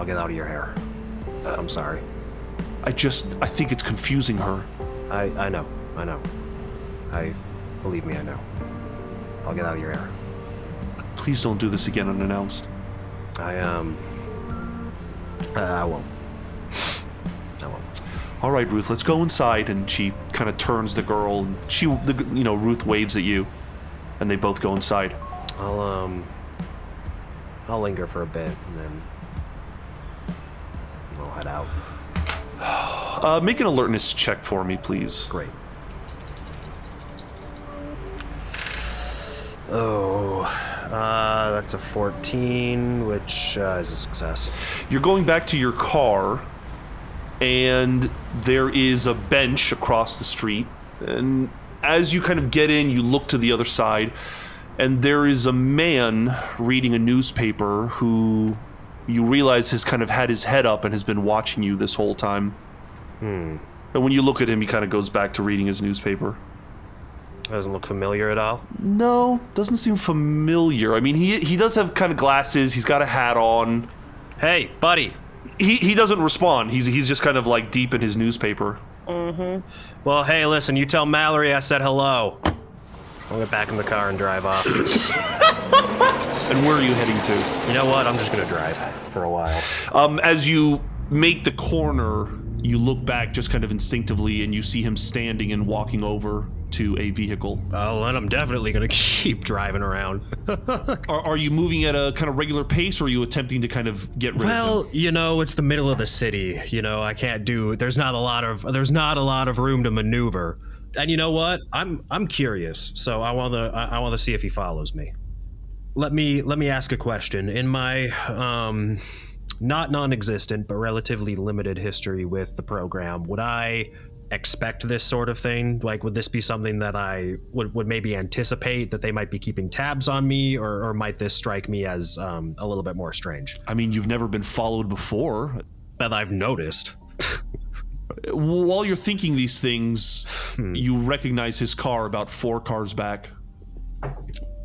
get out of your hair. I'm sorry. I think it's confusing her. I know. Believe me, I know. I'll get out of your hair. Please don't do this again unannounced. I won't. All right, Ruth, let's go inside. And she kind of turns the girl, and Ruth waves at you, and they both go inside. I'll linger for a bit, and then I'll head out. Make an alertness check for me, please. Great. Oh, that's a 14, which is a success. You're going back to your car, and there is a bench across the street. And as you kind of get in, you look to the other side, and there is a man reading a newspaper who you realize has kind of had his head up and has been watching you this whole time. And when you look at him, he kind of goes back to reading his newspaper. Doesn't look familiar at all? No, doesn't seem familiar. I mean, he does have kind of glasses. He's got a hat on. Hey, buddy. He doesn't respond. He's just kind of like deep in his newspaper. Well, hey, listen, you tell Mallory I said hello. I'll get back in the car and drive off. And where are you heading to? You know what? I'm just gonna drive for a while. As you make the corner, you look back just kind of instinctively, and you see him standing and walking over to a vehicle. Oh, and I'm definitely gonna keep driving around. Are you moving at a kind of regular pace, or are you attempting to kind of get rid of him? Well, you know, it's the middle of the city. You know, I can't do. There's not a lot of room to maneuver. And you know what? I'm curious, so I wanna see if he follows me. Let me ask a question. In my not non-existent but relatively limited history with the program, would I expect this sort of thing? Like, would this be something that I would maybe anticipate that they might be keeping tabs on me, or might this strike me as a little bit more strange? I mean, you've never been followed before. That I've noticed. While you're thinking these things, you recognize his car about 4 cars back.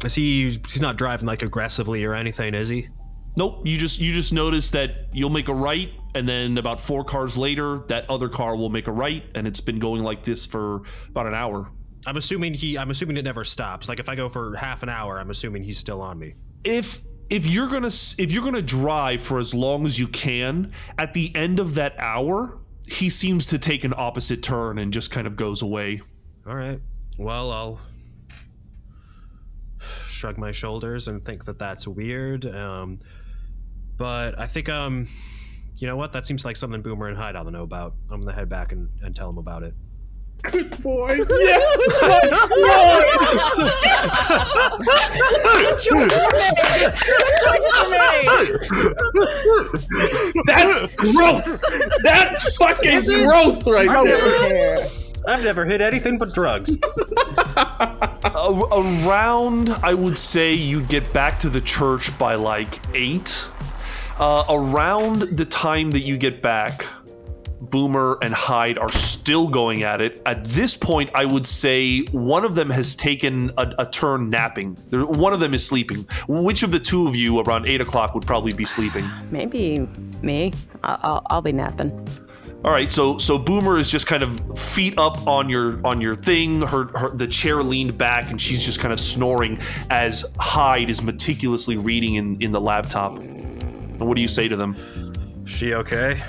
He's not driving like aggressively or anything, is he? Nope, you just notice that you'll make a right, and then about 4 cars later, that other car will make a right, and it's been going like this for about an hour. I'm assuming it never stops. Like, if I go for half an hour, I'm assuming he's still on me. If you're gonna drive for as long as you can, at the end of that hour, he seems to take an opposite turn and just kind of goes away. All right. Well, I'll shrug my shoulders and think that that's weird. But I think, you know what? That seems like something Boomer and Hyde ought to know about. I'm gonna head back and tell them about it. Good boy. Yes. Good choices. That's growth. That's fucking growth right there. I've never hit anything but drugs. Around, I would say you get back to the church by like 8. Around the time that you get back, Boomer and Hyde are still going at it. At this point, I would say one of them has taken a turn napping. One of them is sleeping. Which of the two of you around 8 o'clock would probably be sleeping? Maybe me. I'll be napping. All right, so Boomer is just kind of feet up on your thing. The chair leaned back, and she's just kind of snoring as Hyde is meticulously reading in the laptop. And what do you say to them? She okay?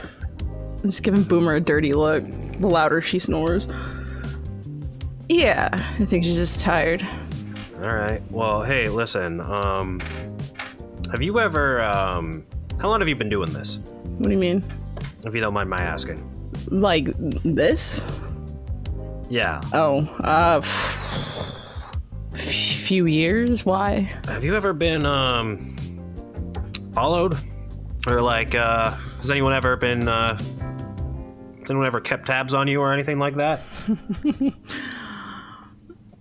I'm just giving Boomer a dirty look. The louder she snores. Yeah, I think she's just tired. All right. Well, hey, listen. Have you ever? How long have you been doing this? What do you mean? If you don't mind my asking. Like this? Yeah. Oh, few years. Why? Have you ever been followed, or like has anyone ever been? Has anyone ever kept tabs on you or anything like that?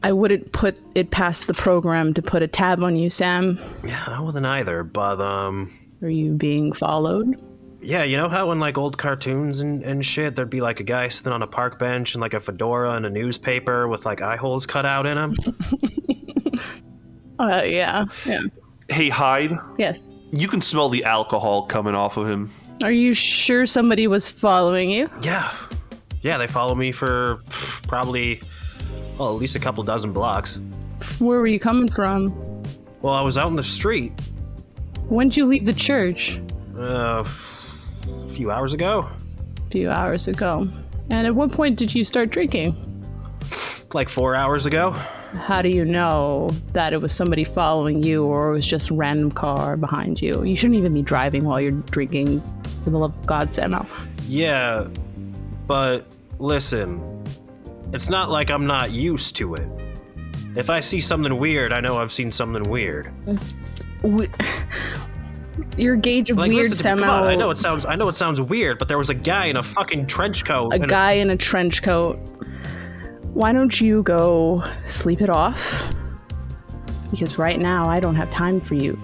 I wouldn't put it past the program to put a tab on you, Sam. Yeah, I wouldn't either, but Are you being followed? Yeah, you know how in like old cartoons and shit, there'd be like a guy sitting on a park bench and like a fedora and a newspaper with like eye holes cut out in him? Yeah. Hey, Hyde. Yes. You can smell the alcohol coming off of him. Are you sure somebody was following you? Yeah, they follow me for probably, well, at least a couple dozen blocks. Where were you coming from? Well, I was out in the street. When did you leave the church? A few hours ago. A few hours ago. And at what point did you start drinking? Like 4 hours ago. How do you know that it was somebody following you or it was just a random car behind you? You shouldn't even be driving while you're drinking, for the love of God, Samael. Yeah, but listen, it's not like I'm not used to it. If I see something weird, I know I've seen something weird. Your gauge of weird, Samael. I know it sounds weird, but there was a guy in a fucking trench coat. A guy in a trench coat. Why don't you go sleep it off? Because right now I don't have time for you.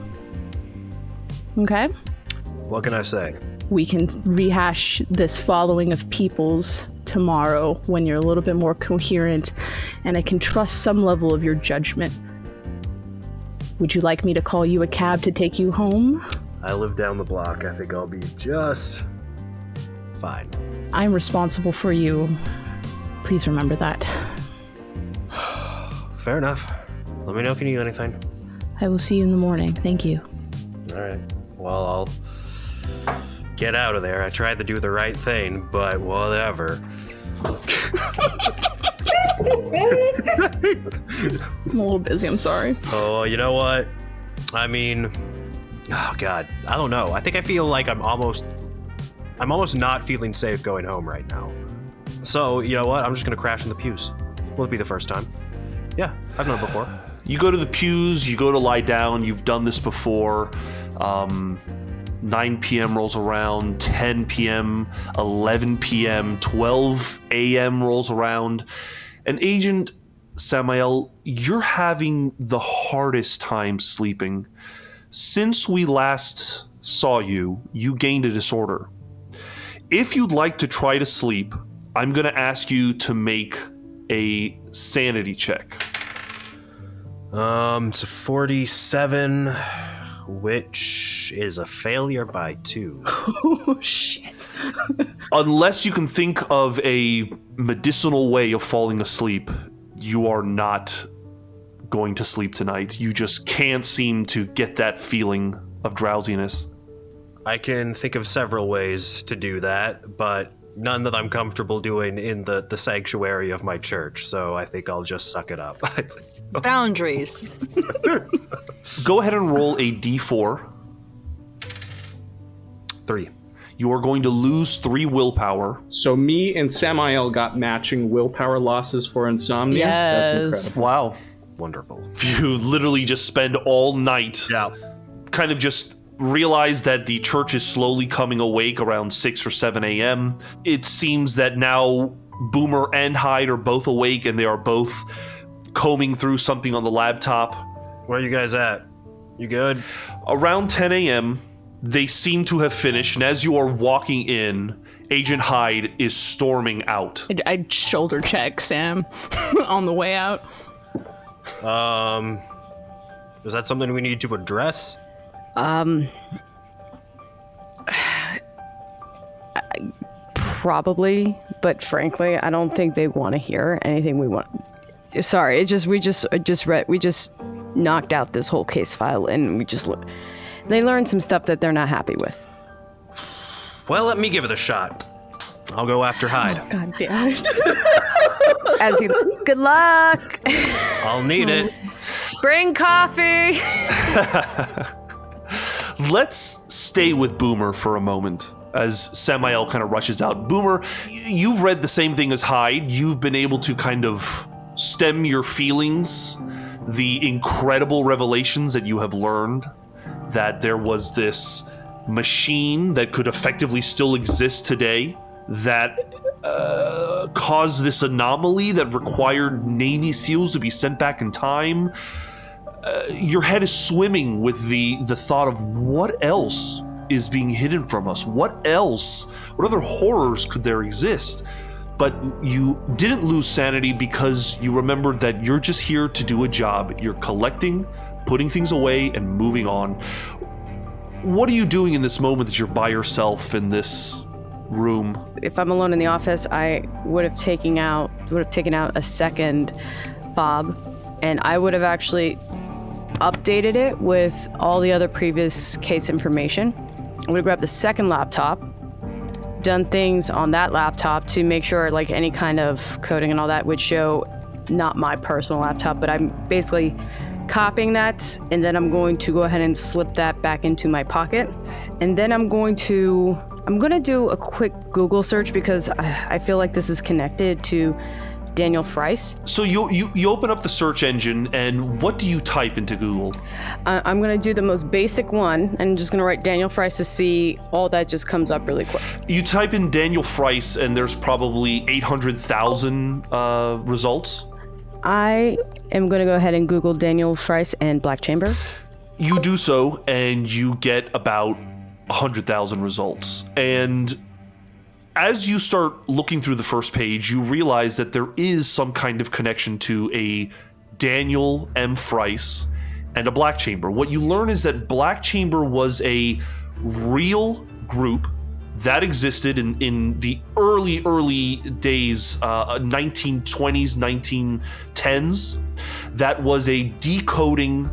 Okay? What can I say? We can rehash this following of peoples tomorrow when you're a little bit more coherent and I can trust some level of your judgment. Would you like me to call you a cab to take you home? I live down the block. I think I'll be just fine. I'm responsible for you. Please remember that. Fair enough. Let me know if you need anything. I will see you in the morning. Thank you. All right. Well, I'll get out of there. I tried to do the right thing, but whatever. I'm a little busy, I'm sorry. Oh, you know what? I mean, oh God, I don't know. I think I feel like I'm almost not feeling safe going home right now. So, you know what? I'm just gonna crash in the pews. Will it be the first time? Yeah, I've done it before. You go to the pews, you go to lie down, you've done this before. 9 p.m. rolls around, 10 p.m., 11 p.m., 12 a.m. rolls around. And Agent Samael, you're having the hardest time sleeping. Since we last saw you, you gained a disorder. If you'd like to try to sleep, I'm going to ask you to make a sanity check. It's a 47, which is a failure by 2. Oh, shit. Unless you can think of a medicinal way of falling asleep, you are not going to sleep tonight. You just can't seem to get that feeling of drowsiness. I can think of several ways to do that, but none that I'm comfortable doing in the sanctuary of my church, so I think I'll just suck it up. Boundaries. Go ahead and roll a d4. 3. You are going to lose 3 willpower. So me and Samael got matching willpower losses for insomnia. Yes. That's incredible. Wow. Wonderful. You literally just spend all night kind of just realize that the church is slowly coming awake around 6 or 7 a.m. It seems that now Boomer and Hyde are both awake and they are both combing through something on the laptop. Where are you guys at? You good? Around 10 a.m., they seem to have finished, and as you are walking in, Agent Hyde is storming out. I'd shoulder check Sam on the way out. Is that something we need to address? Probably, but frankly, I don't think they want to hear anything we want. Sorry, we just knocked out this whole case file, and they learned some stuff that they're not happy with. Well, let me give it a shot. I'll go after Hyde. Oh, God damn it. Good luck. I'll need it. Bring coffee. Let's stay with Boomer for a moment as Samael kind of rushes out. Boomer, you've read the same thing as Hyde. You've been able to kind of stem your feelings, the incredible revelations that you have learned, that there was this machine that could effectively still exist today that caused this anomaly that required Navy SEALs to be sent back in time. Your head is swimming with the thought of what else is being hidden from us? What other horrors could there exist? But you didn't lose sanity because you remembered that you're just here to do a job. You're collecting, putting things away, and moving on. What are you doing in this moment that you're by yourself in this room? If I'm alone in the office, I would have taken out a second fob, and I would have actually updated it with all the other previous case information. I would have grabbed the second laptop, done things on that laptop to make sure like any kind of coding and all that would show not my personal laptop, but I'm basically copying that, and then I'm going to go ahead and slip that back into my pocket. And then I'm going to do a quick Google search because I feel like this is connected to Daniel Fries. So you open up the search engine, and what do you type into Google? I'm going to do the most basic one, and I'm just going to write Daniel Fries to see all that just comes up really quick. You type in Daniel Fries, and there's probably 800,000 results. I am going to go ahead and Google Daniel Fries and Black Chamber. You do so, and you get about 100,000 results. And as you start looking through the first page, you realize that there is some kind of connection to a Daniel M. Fries and a Black Chamber. What you learn is that Black Chamber was a real group that existed in the early days, 1920s, 1910s, that was a decoding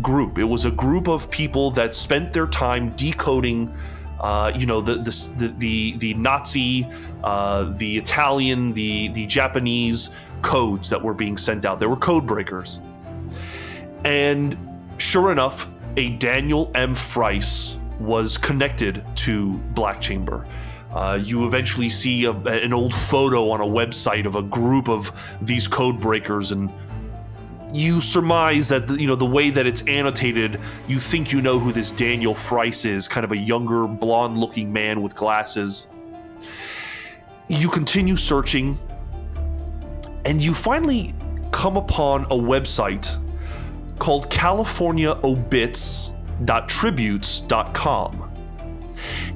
group. It was a group of people that spent their time decoding the Nazi, the Italian, the Japanese codes that were being sent out. They were code breakers. And sure enough, a Daniel M. Fries was connected to Black Chamber. You eventually see an old photo on a website of a group of these code breakers, and you surmise that the way that it's annotated, you think you know who this Daniel Fries is, kind of a younger, blonde-looking man with glasses. You continue searching, and you finally come upon a website called CaliforniaObits.tributes.com.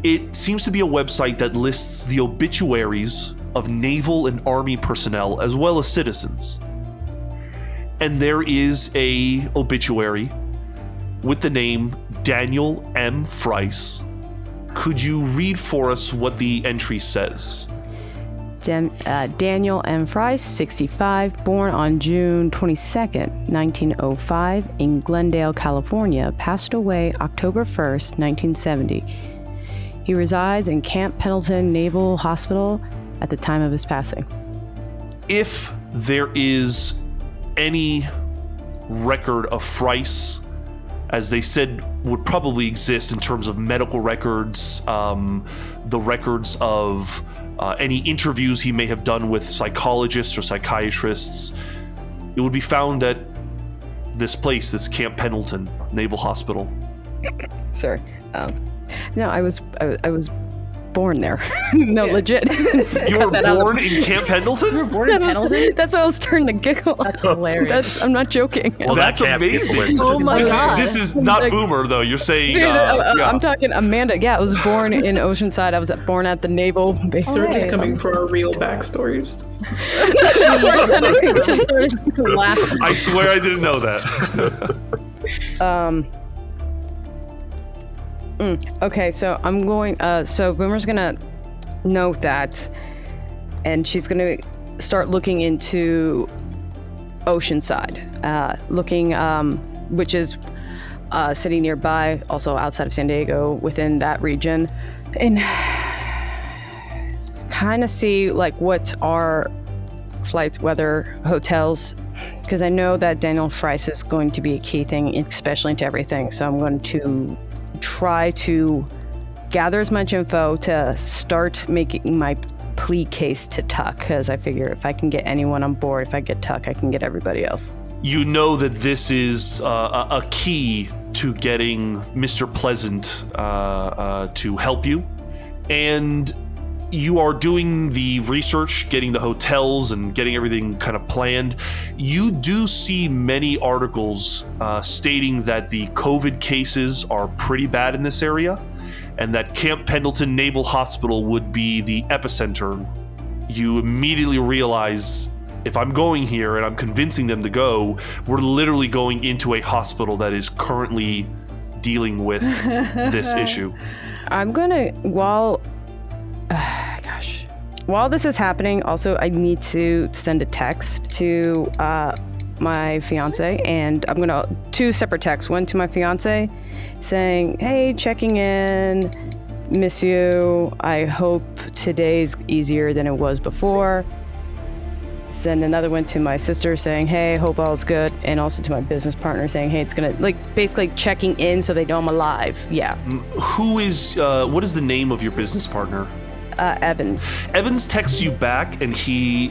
It seems to be a website that lists the obituaries of naval and army personnel as well as citizens. And there is a obituary with the name Daniel M. Fries. Could you read for us what the entry says? Daniel M. Fries, 65, born on June 22nd, 1905, in Glendale, California, passed away October 1st, 1970. He resides in Camp Pendleton Naval Hospital at the time of his passing. If there is any record of Fries, as they said would probably exist in terms of medical records, the records of any interviews he may have done with psychologists or psychiatrists, it would be found at this place, this Camp Pendleton Naval Hospital. Sorry. No, I was born there. No, yeah. Legit. You were born in Camp Pendleton? You were born in Pendleton? That's why I was starting to giggle. That's hilarious. I'm not joking. Well, that's amazing. Oh my God. This is not boomer, though. You're saying... I'm talking Amanda. Yeah, I was born in Oceanside. I was born at the naval base. So we're just coming for our real backstories. Just started laughing. I swear I didn't know that. Okay, so I'm going, so Boomer's gonna note that, and she's gonna start looking into Oceanside, which is a city nearby, also outside of San Diego, within that region, and kind of see like what's our flights, weather, hotels, because I know that Daniel Fries is going to be a key thing, especially into everything, so I'm going to try to gather as much info to start making my plea case to Tuck, because I figure if I can get anyone on board, if I get Tuck, I can get everybody else. You know that this is a key to getting Mr. Pleasant to help you, and you are doing the research, getting the hotels and getting everything kind of planned. You do see many articles stating that the COVID cases are pretty bad in this area, and that Camp Pendleton Naval Hospital would be the epicenter. You immediately realize, if I'm going here and I'm convincing them to go, we're literally going into a hospital that is currently dealing with this issue. I'm gonna, while this is happening, also I need to send a text to my fiance, and I'm gonna, 2 separate texts, one to my fiance saying, hey, checking in, miss you, I hope today's easier than it was before. Send another one to my sister saying, hey, hope all's good, and also to my business partner saying, hey, it's gonna, like, basically checking in so they know I'm alive. Yeah. Who is, what is the name of your business partner? Evans. Evans texts you back, and he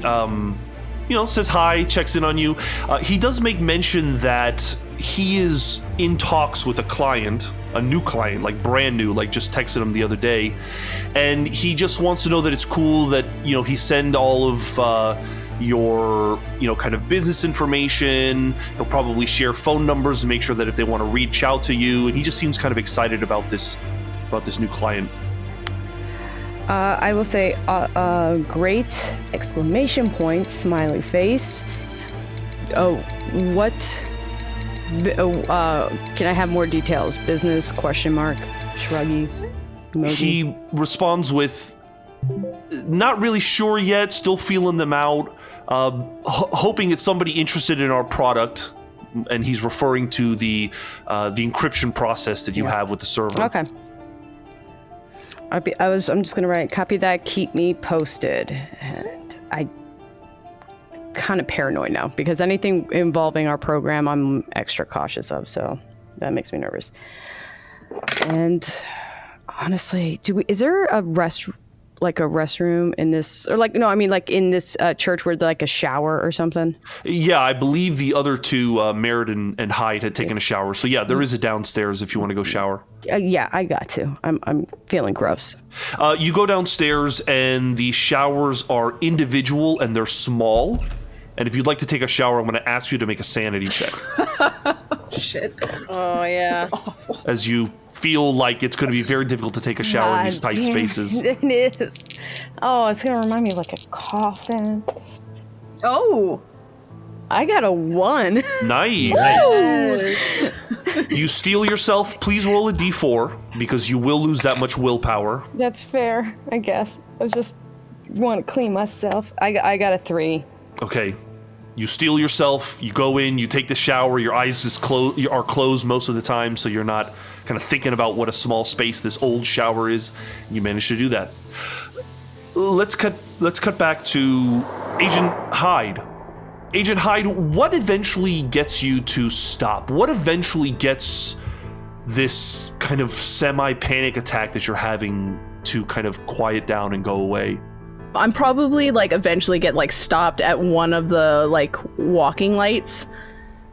says hi, checks in on you. He does make mention that he is in talks with a client, a new client, like brand new, like just texted him the other day. And he just wants to know that it's cool that, he send all of your, kind of business information. He'll probably share phone numbers and make sure that if they want to reach out to you. And he just seems kind of excited about this new client. I will say, great! Exclamation point! Smiley face. Oh, what? Can I have more details? Business? Question mark? Shruggy? Emoji? He responds with, not really sure yet, still feeling them out, hoping it's somebody interested in our product, and he's referring to the encryption process that you have with the server. Okay. I'm just gonna write, copy that, keep me posted. And I kind of paranoid now because anything involving our program I'm extra cautious of, so that makes me nervous. And honestly, is there a restroom in this, or in this church where there's like a shower or something? Yeah, I believe the other two, Merritt and Hyde, had taken a shower. So yeah, there is a downstairs if you want to go shower. Yeah, I got to. I'm feeling gross. You go downstairs and the showers are individual and they're small. And if you'd like to take a shower, I'm going to ask you to make a sanity check. Shit. Oh yeah. That's awful. As you feel like it's going to be very difficult to take a shower in these tight spaces. It is. Oh, it's going to remind me of like a coffin. Oh, I got a 1. Nice. You steel yourself. Please roll a d4 because you will lose that much willpower. That's fair, I guess. I just want to clean myself. I got a 3. Okay. You steel yourself. You go in. You take the shower. Your eyes are closed most of the time, so you're not kind of thinking about what a small space this old shower is. You manage to do that. Let's cut back to Agent Hyde. Agent Hyde, what eventually gets you to stop? What eventually gets this kind of semi-panic attack that you're having to kind of quiet down and go away? I'm probably eventually get stopped at one of the walking lights.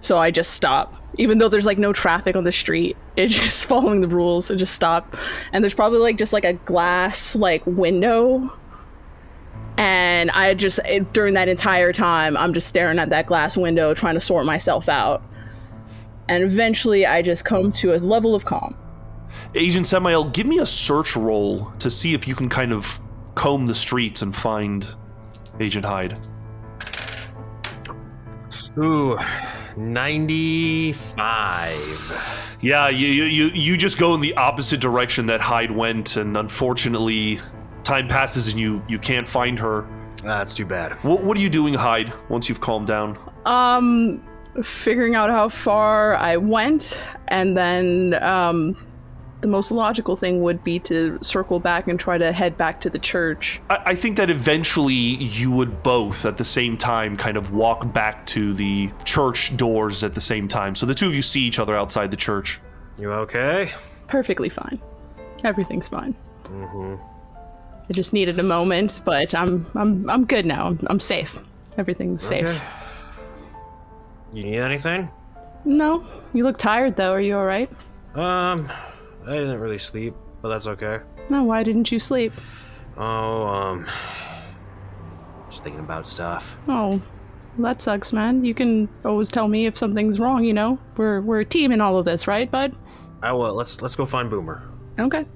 So I just stop. Even though there's no traffic on the street, it's just following the rules. I just stop. And there's probably just a glass window. And I just, during that entire time, I'm just staring at that glass window, trying to sort myself out. And eventually I just come to a level of calm. Agent Samael, give me a search roll to see if you can kind of comb the streets and find Agent Hyde. Ooh, 95. Yeah, you just go in the opposite direction that Hyde went, and unfortunately, time passes and you can't find her. That's too bad. What are you doing, Hyde, once you've calmed down? Figuring out how far I went, and then the most logical thing would be to circle back and try to head back to the church. I think that eventually you would both at the same time kind of walk back to the church doors at the same time. So the two of you see each other outside the church. You okay? Perfectly fine. Everything's fine. Mm-hmm. I just needed a moment, but I'm good now. I'm safe. Everything's safe. You need anything? No. You look tired though. Are you all right? I didn't really sleep, but that's okay. No, why didn't you sleep? Oh, just thinking about stuff. Oh, that sucks, man. You can always tell me if something's wrong, you know? We're a team in all of this, right, bud? I will. Let's go find Boomer. Okay.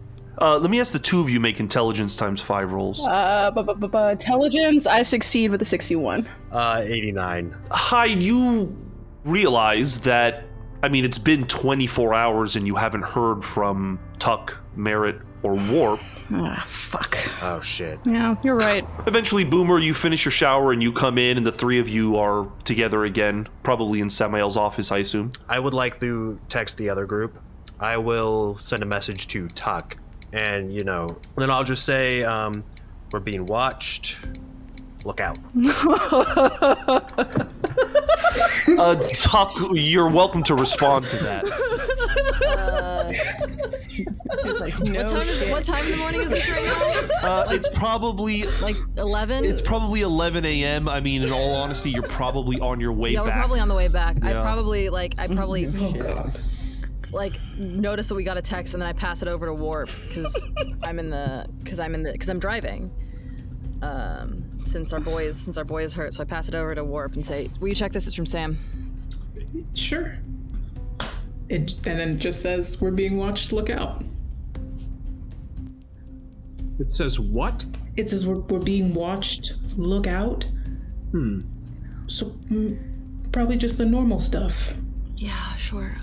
Let me ask the two of you make intelligence times 5 rolls. Intelligence, I succeed with a 61. 89. Hyde, you realize that, it's been 24 hours and you haven't heard from Tuck, Merritt, or Warp. Ah, fuck. Oh, shit. Yeah, you're right. Eventually, Boomer, you finish your shower and you come in and the three of you are together again, probably in Samael's office, I assume. I would like to text the other group. I will send a message to Tuck, and, then I'll just say, we're being watched. Look out. Tuck, you're welcome to respond to that. He's like, no what time in the morning is this right now? It's probably like 11. It's probably 11 a.m. I mean, in all honesty, you're probably on your way back. Yeah, we're probably on the way back. Yeah. I probably Oh god. like notice that we got a text and then I pass it over to Warp because I'm driving. Since our boy is hurt, so I pass it over to Warp and say, "Will you check this? It's from Sam." Sure. And then it just says, "We're being watched, look out." It says what? It says, we're being watched, look out. So, probably just the normal stuff. Yeah, sure.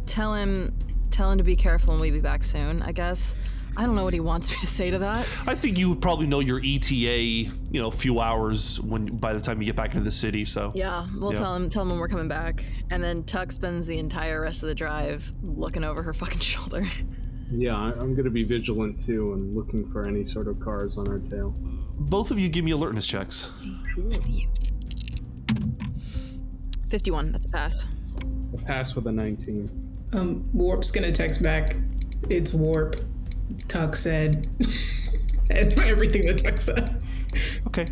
Tell him to be careful and we'll be back soon, I guess. I don't know what he wants me to say to that. I think you would probably know your ETA, a few hours by the time you get back into the city. So yeah, we'll tell him when we're coming back, and then Tuck spends the entire rest of the drive looking over her fucking shoulder. Yeah, I'm gonna be vigilant too and looking for any sort of cars on our tail. Both of you give me alertness checks. Sure. 51. That's a pass. A pass with a 19. Warp's gonna text back. It's Warp. Tuck said, and everything that Tuck said. Okay.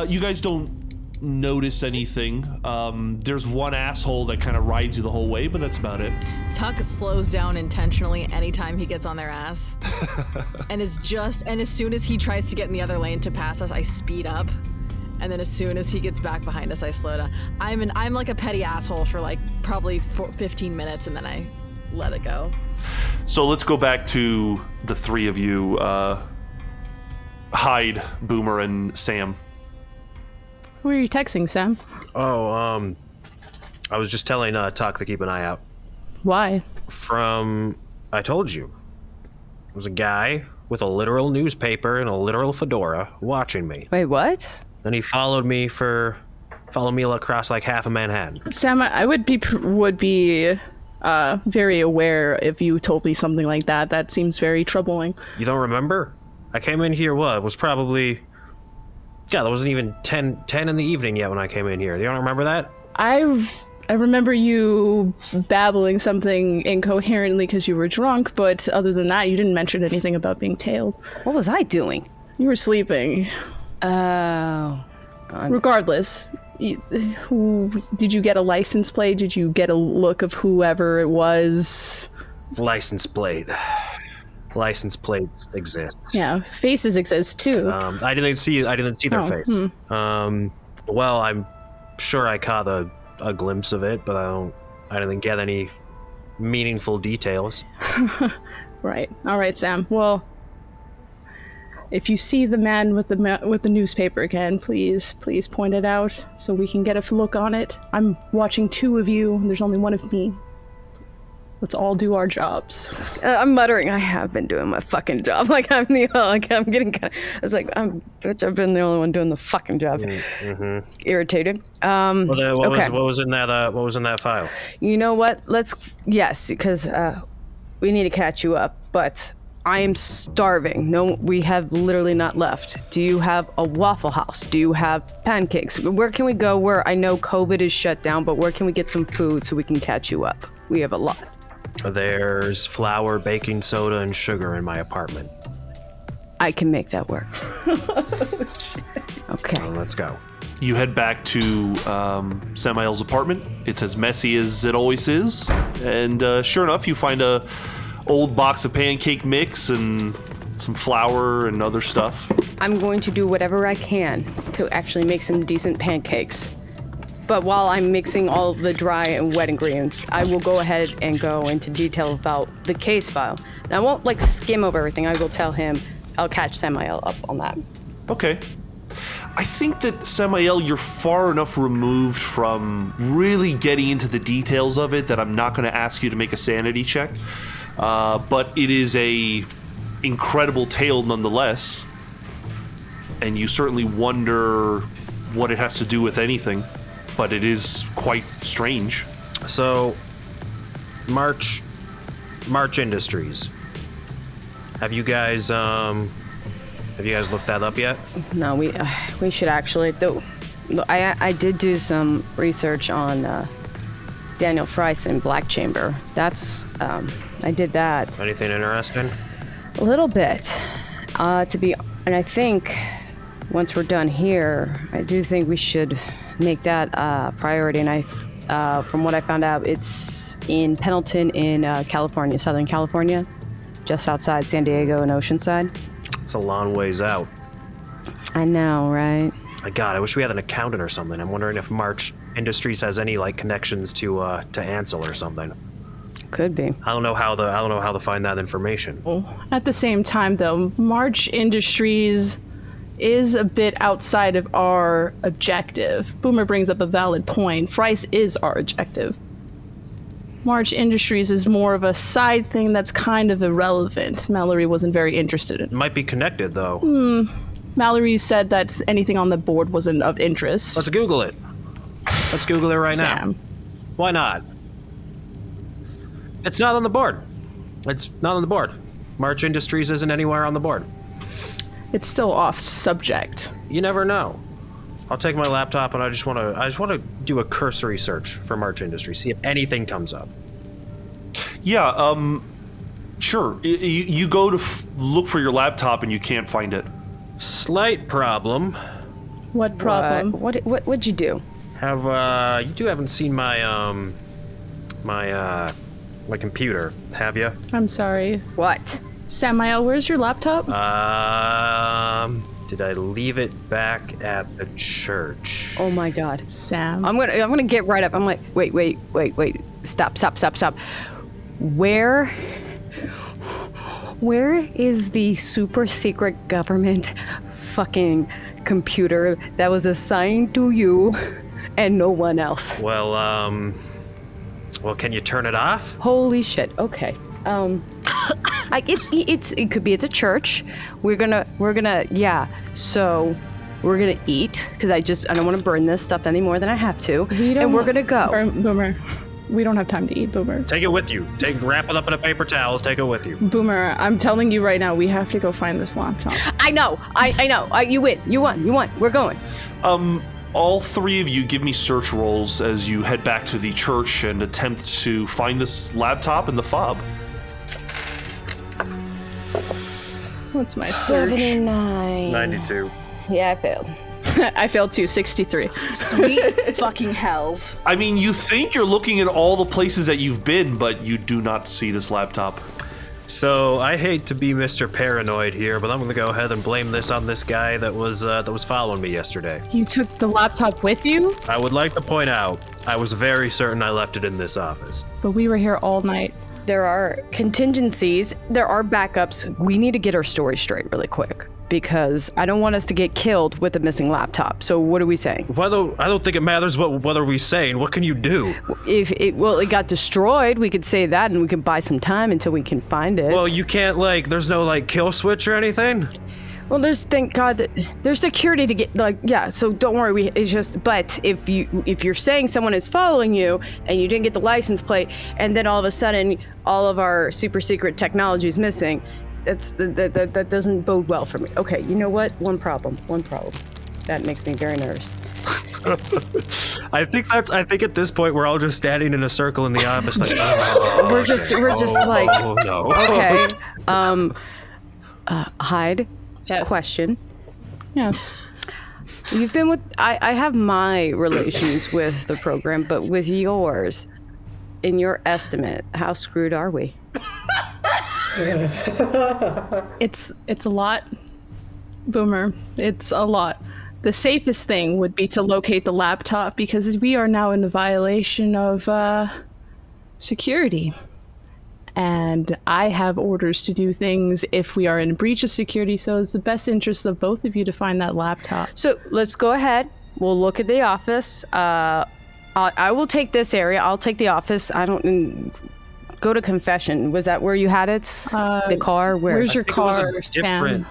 You guys don't notice anything. There's one asshole that kind of rides you the whole way, but that's about it. Tuck slows down intentionally anytime he gets on their ass. and as soon as he tries to get in the other lane to pass us, I speed up. And then as soon as he gets back behind us, I slow down. I'm like a petty asshole for like probably 15 minutes, and then I let it go. So let's go back to the three of you, Hyde, Boomer, and Sam. Who are you texting, Sam? Oh, I was just telling Tuck to keep an eye out. Why? I told you. There was a guy with a literal newspaper and a literal fedora watching me. Wait, what? And he followed me across like half of Manhattan. Sam, I would be very aware if you told me something like that. That seems very troubling. You don't remember? I came in here, it was probably... Yeah, there wasn't even 10 in the evening yet when I came in here. You don't remember that? I remember you babbling something incoherently because you were drunk, but other than that, you didn't mention anything about being tailed. What was I doing? You were sleeping. Oh. Regardless, did you get a license plate? Did you get a look of whoever it was? License plate. License plates exist. Yeah, faces exist too. I didn't see their face. Well, I'm sure I caught a glimpse of it, but I didn't get any meaningful details. Right. All right, Sam. Well, if you see the man with the newspaper again, please point it out so we can get a look on it. I'm watching two of you, and there's only one of me. Let's all do our jobs. I'm muttering. I have been doing my fucking job. Like I'm getting kind of. It's like bitch. I've been the only one doing the fucking job. Mm-hmm. Irritated. What was in that file? You know what? Yes, because we need to catch you up. But I am starving. No, we have literally not left. Do you have a Waffle House? Do you have pancakes? Where can we go? Where I know COVID is shut down, but where can we get some food so we can catch you up? We have a lot. There's flour, baking soda, and sugar in my apartment. I can make that work. Okay. Well, let's go. You head back to Samael's apartment. It's as messy as it always is. And sure enough, you find a old box of pancake mix and some flour and other stuff. I'm going to do whatever I can to actually make some decent pancakes. But while I'm mixing all of the dry and wet ingredients, I will go ahead and go into detail about the case file. And I won't skim over everything. I will tell him, I'll catch Samael up on that. Okay. I think that Samael, you're far enough removed from really getting into the details of it that I'm not going to ask you to make a sanity check. But it is a incredible tale nonetheless. And you certainly wonder what it has to do with anything. But it is quite strange. So, March Industries. Have you guys looked that up yet? No, we should actually. Though, I did do some research on Daniel Fryson, Black Chamber. That's I did that. Anything interesting? A little bit. And I think once we're done here, I do think we should make that a priority. And from what I found out, it's in Pendleton in California, Southern California, just outside San Diego and Oceanside. It's a long ways out. I know, right? God, I wish we had an accountant or something. I'm wondering if March Industries has any like connections to Ansel or something. Could be. I don't know how to find that information. At the same time, though, March Industries is a bit outside of our objective. Boomer brings up a valid point. Fryce is our objective. March Industries is more of a side thing that's kind of irrelevant. Mallory wasn't very interested in it. Might be connected, though. Mallory said that anything on the board wasn't of interest. Let's Google it. Let's Google it right now. Why not? It's not on the board. It's not on the board. March Industries isn't anywhere on the board. It's still off subject. You never know. I'll take my laptop and I just want to do a cursory search for March Industries, see if anything comes up. Yeah, sure. You go to look for your laptop and you can't find it. Slight problem. What problem? What'd you do? You two haven't seen my my computer, have you? I'm sorry. What? Samael, where's your laptop? Did I leave it back at the church? Oh my God, Sam. I'm gonna get right up. I'm like, wait. Stop. Where is the super secret government fucking computer that was assigned to you and no one else? Well, can you turn it off? Holy shit. Okay. It could be at the church. We're gonna yeah. So we're gonna eat because I don't want to burn this stuff any more than I have to. And we're gonna go. Boomer, we don't have time to eat, Boomer. Take it with you. Wrap it up in a paper towel. Take it with you. Boomer, I'm telling you right now, we have to go find this laptop. I know. You win. You won. We're going. All three of you give me search rolls as you head back to the church and attempt to find this laptop in the fob. What's my search? 79. 92. Yeah, I failed. I failed too, 63. Sweet fucking hells. I mean, you think you're looking at all the places that you've been, but you do not see this laptop. So I hate to be Mr. Paranoid here, but I'm gonna go ahead and blame this on this guy that was following me yesterday. You took the laptop with you? I would like to point out, I was very certain I left it in this office. But we were here all night. There are contingencies. There are backups. We need to get our story straight really quick because I don't want us to get killed with a missing laptop. So what are we saying? I don't think it matters what are we saying. What can you do? If it got destroyed, we could say that and we can buy some time until we can find it. Well, you can't there's no kill switch or anything? Well, thank God that there's security to get so don't worry. But if you're saying someone is following you and you didn't get the license plate and then all of a sudden all of our super secret technology is missing, that doesn't bode well for me. Okay, you know what? One problem. That makes me very nervous. I think at this point we're all just standing in a circle in the office we're just no. Okay. Hyde. Yes. Question. Yes. You've been with... I have my relations with the program, but with yours, in your estimate, how screwed are we? It's a lot, Boomer. It's a lot. The safest thing would be to locate the laptop because we are now in a violation of security. And I have orders to do things if we are in breach of security, so it's the best interest of both of you to find that laptop. So let's go ahead. We'll look at the office. I will take this area. I'll take the office. I don't... Go to confession. Was that where you had it? The car? Where? Where's your car, different...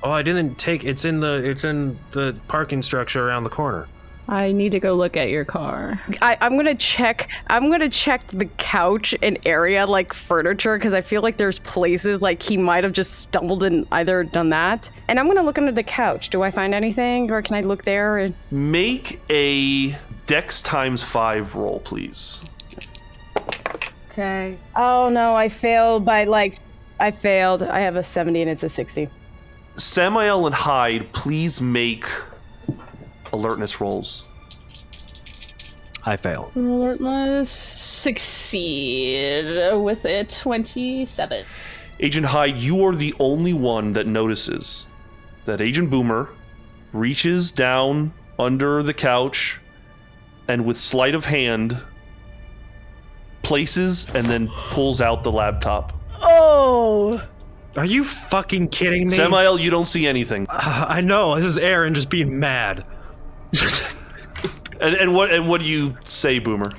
Oh, I didn't take... It's in the parking structure around the corner. I need to go look at your car. I'm gonna check the couch and area furniture because I feel like there's places he might have just stumbled and either done that. And I'm gonna look under the couch. Do I find anything or can I look there? Make a Dex ×5 roll, please. Okay. Oh no, I failed by I failed. I have a 70 and it's a 60. Samael and Hyde, please make alertness rolls. I fail. Alertness succeed with a 27. Agent Hyde, you are the only one that notices that Agent Boomer reaches down under the couch and with sleight of hand places and then pulls out the laptop. Oh! Are you fucking kidding me? Samael, you don't see anything. I know, this is Aaron just being mad. And what do you say, Boomer?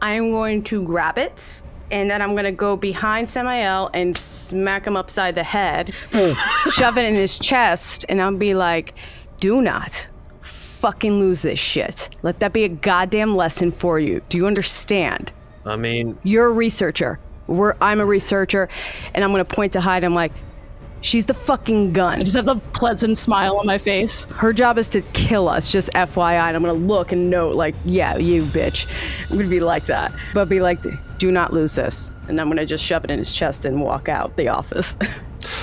I'm going to grab it, and then I'm going to go behind Samael and smack him upside the head, shove it in his chest, and I'll be like, do not fucking lose this shit. Let that be a goddamn lesson for you. Do you understand? I mean... You're a researcher. I'm a researcher, and I'm going to point to Hyde. I'm like, she's the fucking gun. I just have the pleasant smile on my face. Her job is to kill us, just FYI. And I'm going to look and note, like, yeah, you bitch. I'm going to be like that. But be like, do not lose this. And I'm going to just shove it in his chest and walk out the office.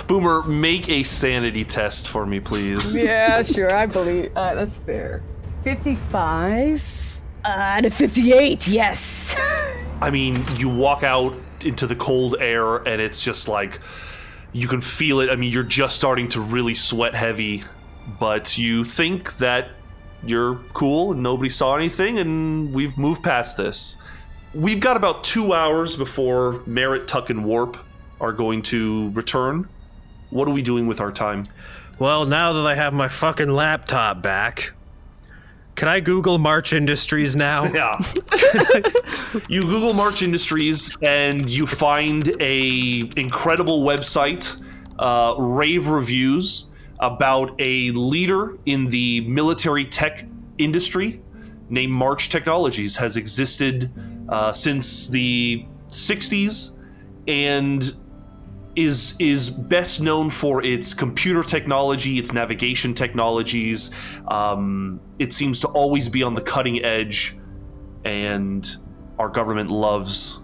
Boomer, make a sanity test for me, please. Yeah, sure. I believe that's fair. 55 out of 58. Yes. I mean, you walk out into the cold air and it's just like, you can feel it. I mean, you're just starting to really sweat heavy, but you think that you're cool and nobody saw anything and we've moved past this. We've got about 2 hours before Merritt, Tuck, and Warp are going to return. What are we doing with our time? Well, now that I have my fucking laptop back, can I Google March Industries now? Yeah. You Google March Industries and you find a incredible website, rave reviews about a leader in the military tech industry named March Technologies. Has existed since the 60s and is best known for its computer technology, its navigation technologies. It seems to always be on the cutting edge, and our government loves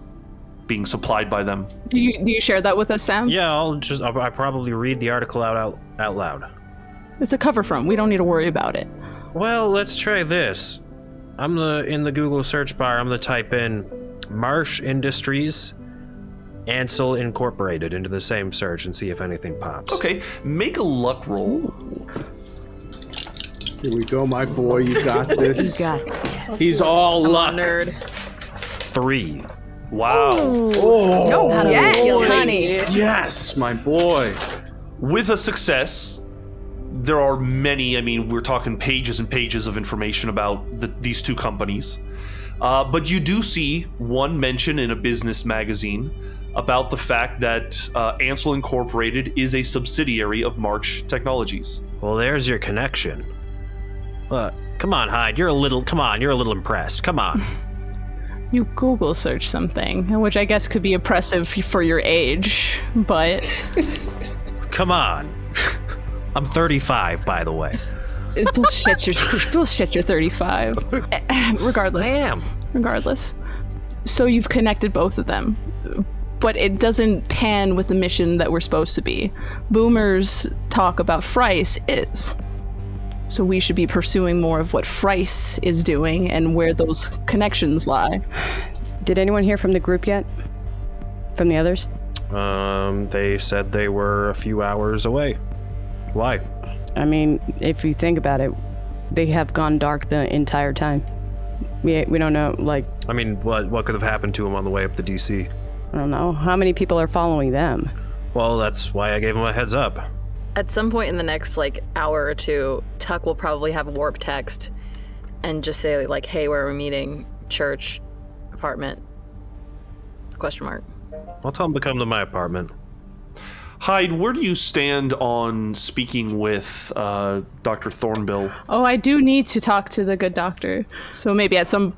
being supplied by them. Do you share that with us, Sam? Yeah, I'll probably read the article out loud. It's a cover from. We don't need to worry about it. Well, let's try this. In the Google search bar, I'm gonna type in Marsh Industries Ansel Incorporated into the same search and see if anything pops. Okay, make a luck roll. Here we go, my boy. You got this. You got it. He's all luck. Nerd. 3. Wow. Oh, Yes, honey. yes, my boy. With a success, there are many, I mean, we're talking pages and pages of information about these two companies. But you do see one mention in a business magazine about the fact that Ansel Incorporated is a subsidiary of March Technologies. Well, there's your connection. Come on, Hyde. You're a little impressed. Come on. You Google search something, which I guess could be oppressive for your age, but... Come on. I'm 35, by the way. Bullshit, you're 35. Regardless. I am. Regardless. So you've connected both of them, but it doesn't pan with the mission that we're supposed to be. Boomer's talk about Frice is. So we should be pursuing more of what Frice is doing and where those connections lie. Did anyone hear from the group yet? From the others? They said they were a few hours away. Why? I mean, if you think about it, they have gone dark the entire time. We don't know, like... I mean, what could have happened to them on the way up to DC? I don't know. How many people are following them? Well, that's why I gave them a heads up. At some point in the next, hour or two, Tuck will probably have a warp text and just say, hey, where are we meeting? Church, apartment, ? I'll tell them to come to my apartment. Hyde, where do you stand on speaking with Dr. Thornbill? Oh, I do need to talk to the good doctor. So maybe some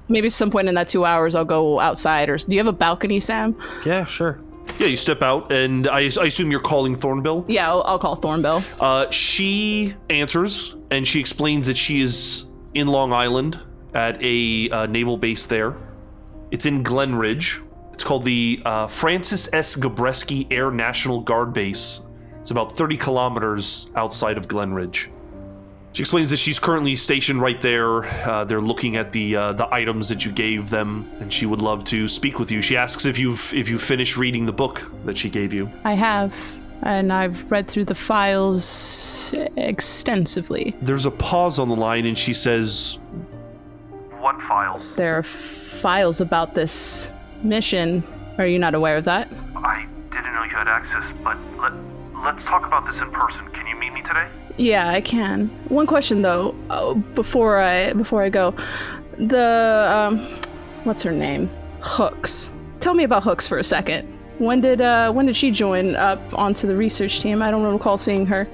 point in that 2 hours, I'll go outside. Or do you have a balcony, Sam? Yeah, sure. Yeah, you step out, and I assume you're calling Thornbill? Yeah, I'll call Thornbill. She answers, and she explains that she is in Long Island at a naval base there. It's in Glen Ridge. It's called the Francis S. Gabreski Air National Guard Base. It's about 30 kilometers outside of Glen Ridge. She explains that she's currently stationed right there. They're looking at the items that you gave them, and she would love to speak with you. She asks if you finished reading the book that she gave you. I have, and I've read through the files extensively. There's a pause on the line, and she says, What files? There are files about this mission. Are you not aware of that? I didn't know you had access, but let's talk about this in person. Can you meet me today? Yeah, I can. One question though, before I go, the what's her name? Hooks. Tell me about Hooks for a second. When did she join up onto the research team? I don't recall seeing her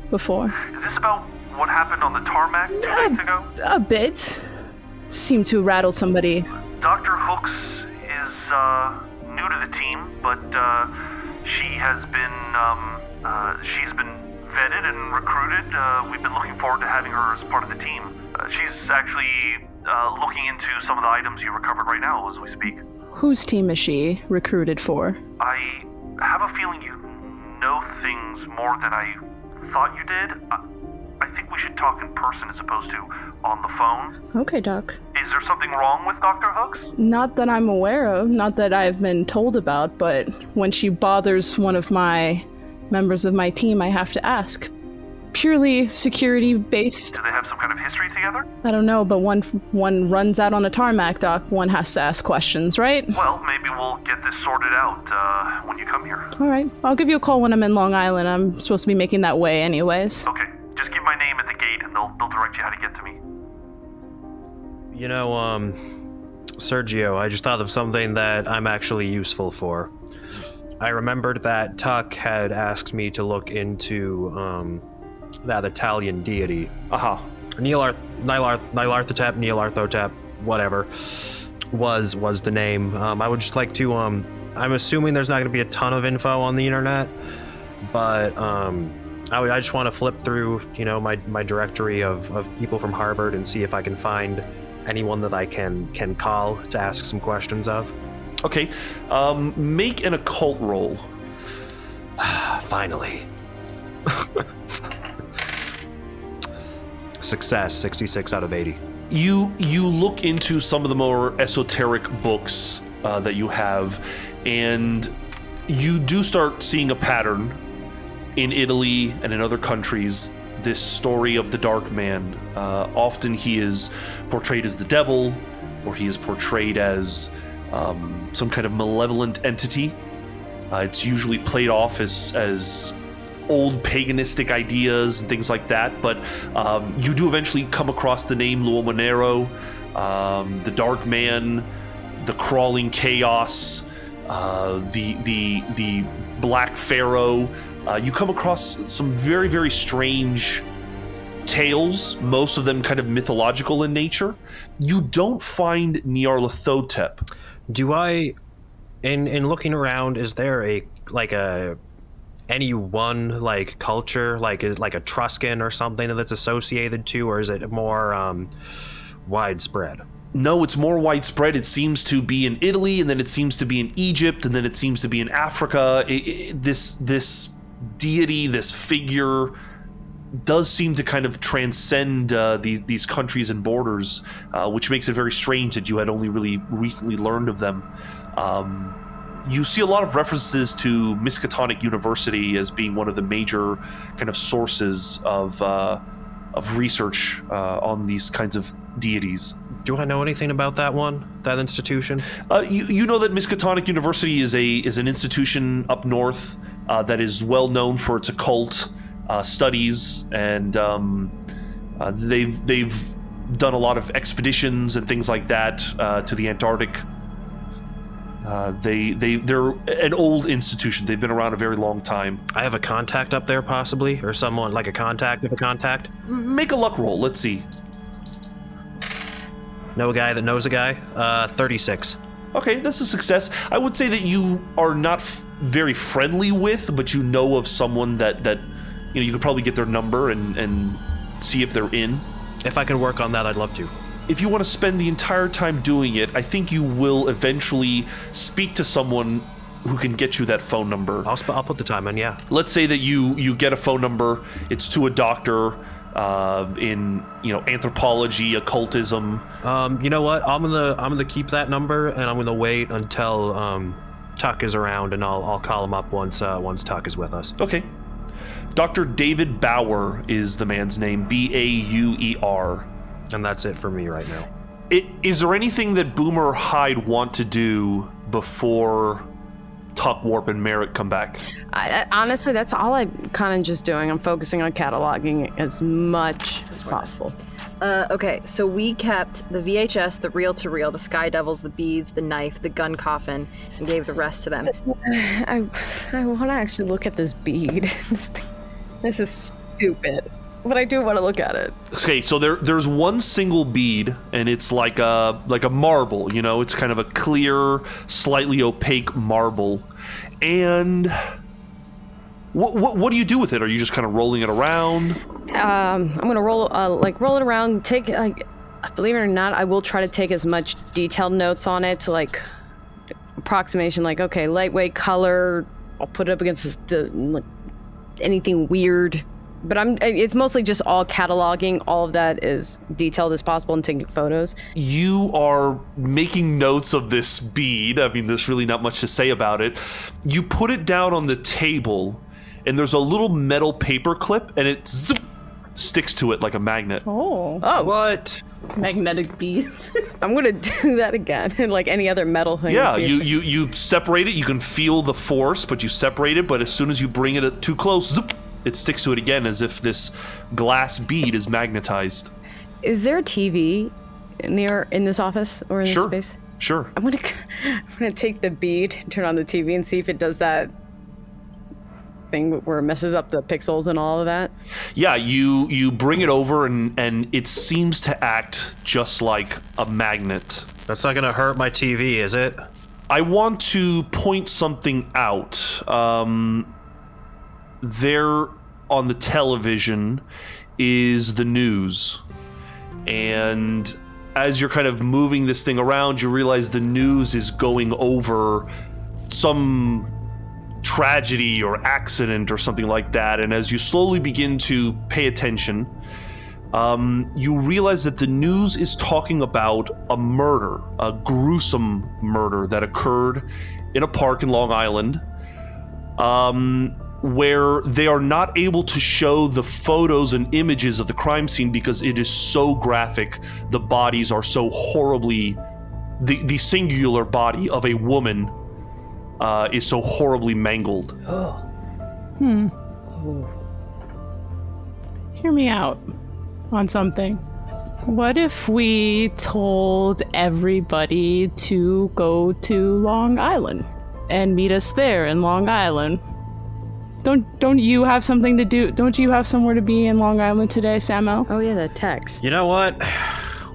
before. Is this about what happened on the tarmac 2 nights ago? A bit. Seemed to rattle somebody. Dr. Hooks is new to the team, but she's been vetted and recruited. We've been looking forward to having her as part of the team. She's actually looking into some of the items you recovered right now as we speak. Whose team is she recruited for? I have a feeling you know things more than I thought you did. I think we should talk in person as opposed to on the phone. Okay, Doc. Is there something wrong with Dr. Hooks? Not that I'm aware of, not that I've been told about, but when she bothers one of my members of my team, I have to ask. Purely security-based. Do they have some kind of history together? I don't know, but one runs out on a tarmac, Doc. One has to ask questions, right? Well, maybe we'll get this sorted out when you come here. All right. I'll give you a call when I'm in Long Island. I'm supposed to be making that way anyways. Okay. Just give my name at the gate and they'll direct you how to get to me. You know, Sergio, I just thought of something that I'm actually useful for. I remembered that Tuck had asked me to look into that Italian deity. Nyarlathotep, whatever, was the name. I would just like to, I'm assuming there's not going to be a ton of info on the internet, but I just want to flip through, my directory of people from Harvard and see if I can find anyone that I can call to ask some questions of. Okay, make an occult roll. Finally. Success, 66 out of 80. You look into some of the more esoteric books that you have, and you do start seeing a pattern in Italy and in other countries. This story of the Dark Man. Often he is portrayed as the devil, or he is portrayed as some kind of malevolent entity. It's usually played off as old paganistic ideas and things like that, but you do eventually come across the name L'Uomo Nero, the Dark Man, the Crawling Chaos, the Black Pharaoh. You come across some very, very strange tales, most of them kind of mythological in nature. You don't find Nyarlathotep. Do I, in looking around, is there any one culture, like Etruscan or something that's associated to, or is it more widespread? No, it's more widespread. It seems to be in Italy, and then it seems to be in Egypt, and then it seems to be in Africa. This deity, this figure, does seem to kind of transcend these countries and borders, which makes it very strange that you had only really recently learned of them. You see a lot of references to Miskatonic University as being one of the major kind of sources of research on these kinds of deities. Do I know anything about that institution? You know that Miskatonic University is an institution up north that is well known for its occult studies, and they've done a lot of expeditions and things like that to the Antarctic. They're an old institution. They've been around a very long time. I have a contact up there, possibly, or someone like a contact of a contact. Make a luck roll. Let's see. Know a guy that knows a guy. 36. Okay, that's a success. I would say that you are not very friendly with, but you know of someone that you could probably get their number and see if they're in. If I can work on that, I'd love to. if you want to spend the entire time doing it, I think you will eventually speak to someone who can get you that phone number. I'll put the time in, yeah. Let's say that you get a phone number. It's to a doctor in anthropology, occultism. You know what? I'm gonna keep that number, and I'm gonna wait until Tuck is around, and I'll call him up once Tuck is with us. Okay. Dr. David Bauer is the man's name, Bauer. And that's it for me right now. Is there anything that Boomer or Hyde want to do before Tuck, Warp, and Merritt come back? Honestly, that's all I'm kind of just doing. I'm focusing on cataloging as much as possible. Okay, so we kept the VHS, the reel-to-reel, the Sky Devils, the beads, the knife, the gun coffin, and gave the rest to them. I want to actually look at this bead. This is stupid, but I do want to look at it. Okay, so there's one single bead, and it's like a marble. It's kind of a clear, slightly opaque marble. And what do you do with it? Are you just kind of rolling it around? I'm gonna roll it around. Take believe it or not, I will try to take as much detailed notes on it, approximation. Okay, lightweight, color. I'll put it up against anything weird. But it's mostly just all cataloging. All of that as detailed as possible and taking photos. You are making notes of this bead. I mean, there's really not much to say about it. You put it down on the table, and there's a little metal paper clip, and it sticks to it like a magnet. Oh. What? Magnetic beads. I'm gonna do that again, like any other metal thing. Yeah, you separate it. You can feel the force, but you separate it. But as soon as you bring it too close, it sticks to it again, as if this glass bead is magnetized. Is there a TV in this office or in this space? Sure. I'm gonna take the bead, turn on the TV, and see if it does that thing where it messes up the pixels and all of that. Yeah, you bring it over, and it seems to act just like a magnet. That's not gonna hurt my TV, is it? I want to point something out. There on the television is the news. And as you're kind of moving this thing around, you realize the news is going over some tragedy or accident or something like that. And as you slowly begin to pay attention, you realize that the news is talking about a murder, a gruesome murder that occurred in a park in Long Island. Where they are not able to show the photos and images of the crime scene because it is so graphic. The bodies are so horribly... The singular body of a woman is so horribly mangled. Hear me out on something. What if we told everybody to go to Long Island and meet us there in Long Island? Don't you have something to do? Don't you have somewhere to be in Long Island today, Samael? Oh yeah, the text. You know what?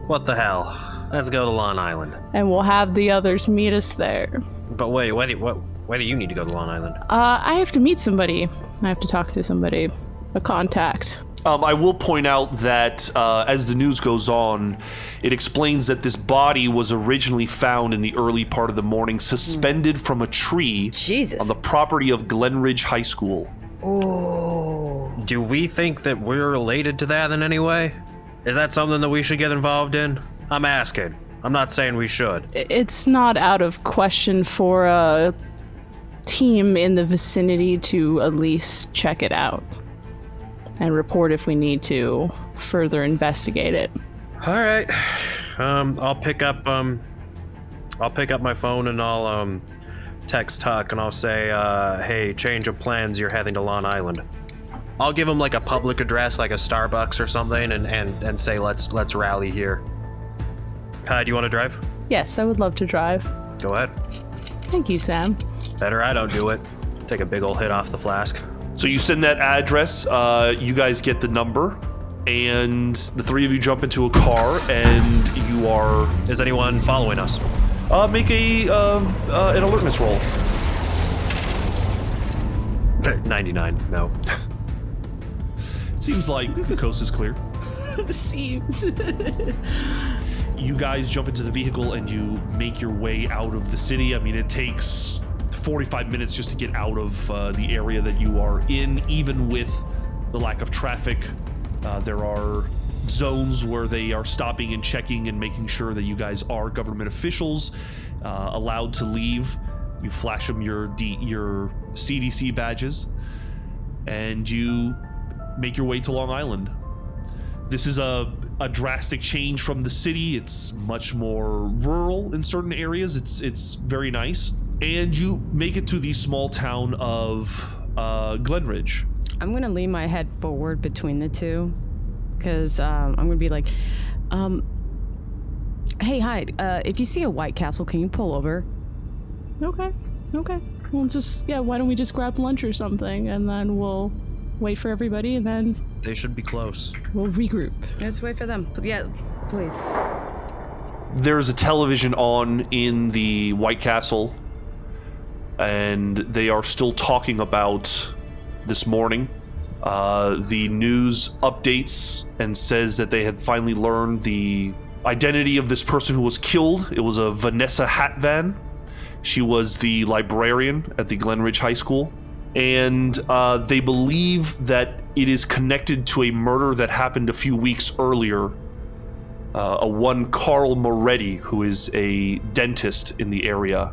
What the hell? Let's go to Long Island. And we'll have the others meet us there. But wait, why do you need to go to Long Island? I have to meet somebody. I have to talk to somebody. A contact. I will point out that as the news goes on, it explains that this body was originally found in the early part of the morning, suspended from a tree on the property of Glenridge High School. Oh. Do we think that we're related to that in any way? Is that something that we should get involved in? I'm asking. I'm not saying we should. It's not out of question for a team in the vicinity to at least check it out. And report if we need to further investigate it. All right. I'll pick up my phone and I'll text Tuck and I'll say, hey, change of plans, you're heading to Long Island. I'll give him like a public address, like a Starbucks or something, and say let's rally here. Kai, do you want to drive? Yes, I would love to drive. Go ahead. Thank you, Sam. Better I don't do it. Take a big old hit off the flask. So you send that address, you guys get the number, and the three of you jump into a car, and you are... Is anyone following us? Make an alertness roll. 99, no. It seems like the coast is clear. Seems. you guys jump into the vehicle and you make your way out of the city. I mean, it takes 45 minutes just to get out of the area that you are in, even with the lack of traffic. There are zones where they are stopping and checking and making sure that you guys are government officials, allowed to leave. You flash them your CDC badges, and you make your way to Long Island. This is a drastic change from the city. It's much more rural in certain areas. It's very nice. And you make it to the small town of Glenridge. I'm gonna lean my head forward between the two, because I'm gonna be like, hey, Hyde, if you see a White Castle, can you pull over? Okay. We'll just, why don't we just grab lunch or something, and then we'll wait for everybody, and then... They should be close. We'll regroup. Let's wait for them. Yeah, please. There's a television on in the White Castle, and they are still talking about this morning. The news updates and says that they had finally learned the identity of this person who was killed. It was a Vanessa Hatvan. She was the librarian at the Glenridge High School. And they believe that it is connected to a murder that happened a few weeks earlier. A one Carl Moretti, who is a dentist in the area,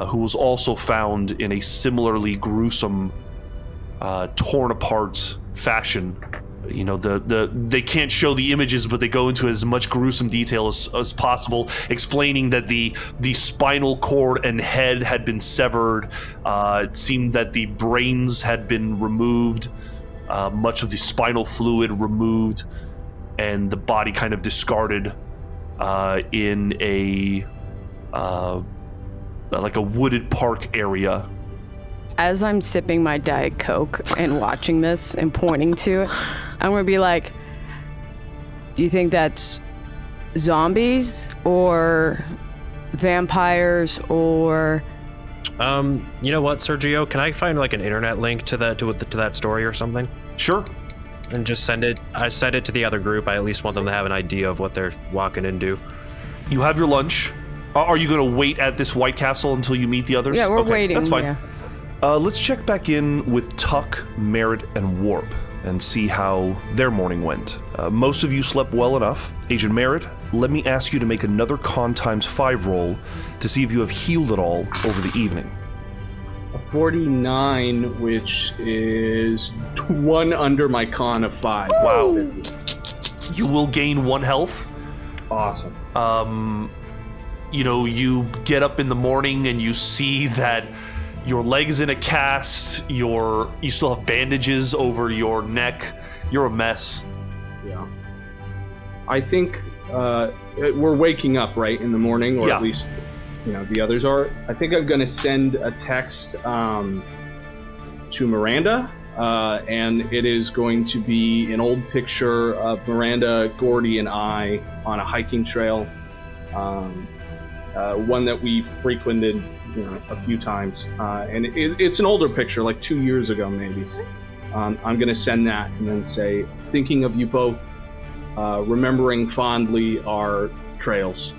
who was also found in a similarly gruesome, torn apart fashion. You know, they can't show the images, but they go into as much gruesome detail as possible, explaining that the spinal cord and head had been severed. It seemed that the brains had been removed, much of the spinal fluid removed, and the body kind of discarded in a like a wooded park area. As I'm sipping my Diet Coke and watching this and pointing to it, I'm gonna be like, you think that's zombies or vampires or... You know what, Sergio? Can I find like an internet link to that story or something? Sure. And just send it. I send it to the other group. I at least want them to have an idea of what they're walking into. You have your lunch. Are you going to wait at this White Castle until you meet the others? Yeah, we're waiting. That's fine. Yeah. Let's check back in with Tuck, Merritt, and Warp and see how their morning went. Most of you slept well enough. Agent Merritt, let me ask you to make another Con times 5 roll to see if you have healed at all over the evening. A 49, which is 1 under my Con of 5. Wow. You will gain 1 health. Awesome. You know, you get up in the morning and you see that your leg's in a cast, you still have bandages over your neck. You're a mess. Yeah. I think we're waking up, right, in the morning, or at least, you know, the others are. I think I'm going to send a text to Miranda, and it is going to be an old picture of Miranda, Gordy, and I on a hiking trail, one that we've frequented, you know, a few times, and it's an older picture, like 2 years ago maybe. I'm going to send that and then say, thinking of you both, remembering fondly our trails.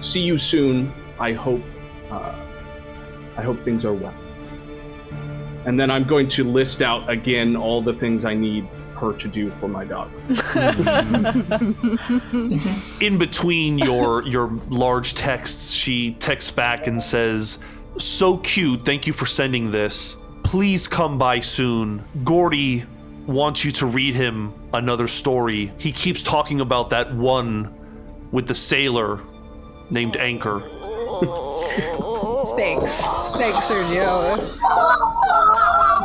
See you soon. I hope things are well. And then I'm going to list out again all the things I need her to do for my dog. In between your large texts, she texts back and says, "So cute, thank you for sending this. Please come by soon. Gordy wants you to read him another story. He keeps talking about that one with the sailor named Anchor." Thanks, Sergio.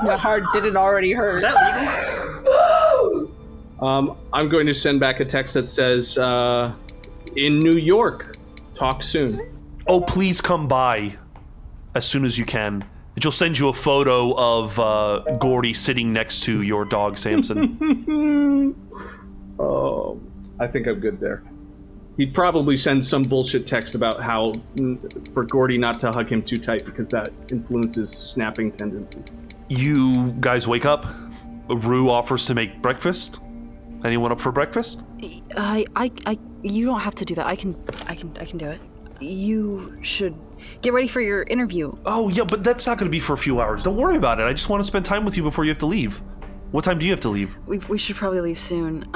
My heart didn't already hurt. Is that legal? I'm going to send back a text that says, in New York, talk soon. Oh, please come by as soon as you can. And she'll send you a photo of Gordy sitting next to your dog, Samson. Oh, I think I'm good there. He'd probably send some bullshit text about how for Gordy not to hug him too tight because that influences snapping tendencies. You guys wake up. Rue offers to make breakfast. Anyone up for breakfast? I You don't have to do that. I can do it. You should get ready for your interview. Oh, yeah, but that's not going to be for a few hours. Don't worry about it. I just want to spend time with you before you have to leave. What time do you have to leave? We should probably leave soon.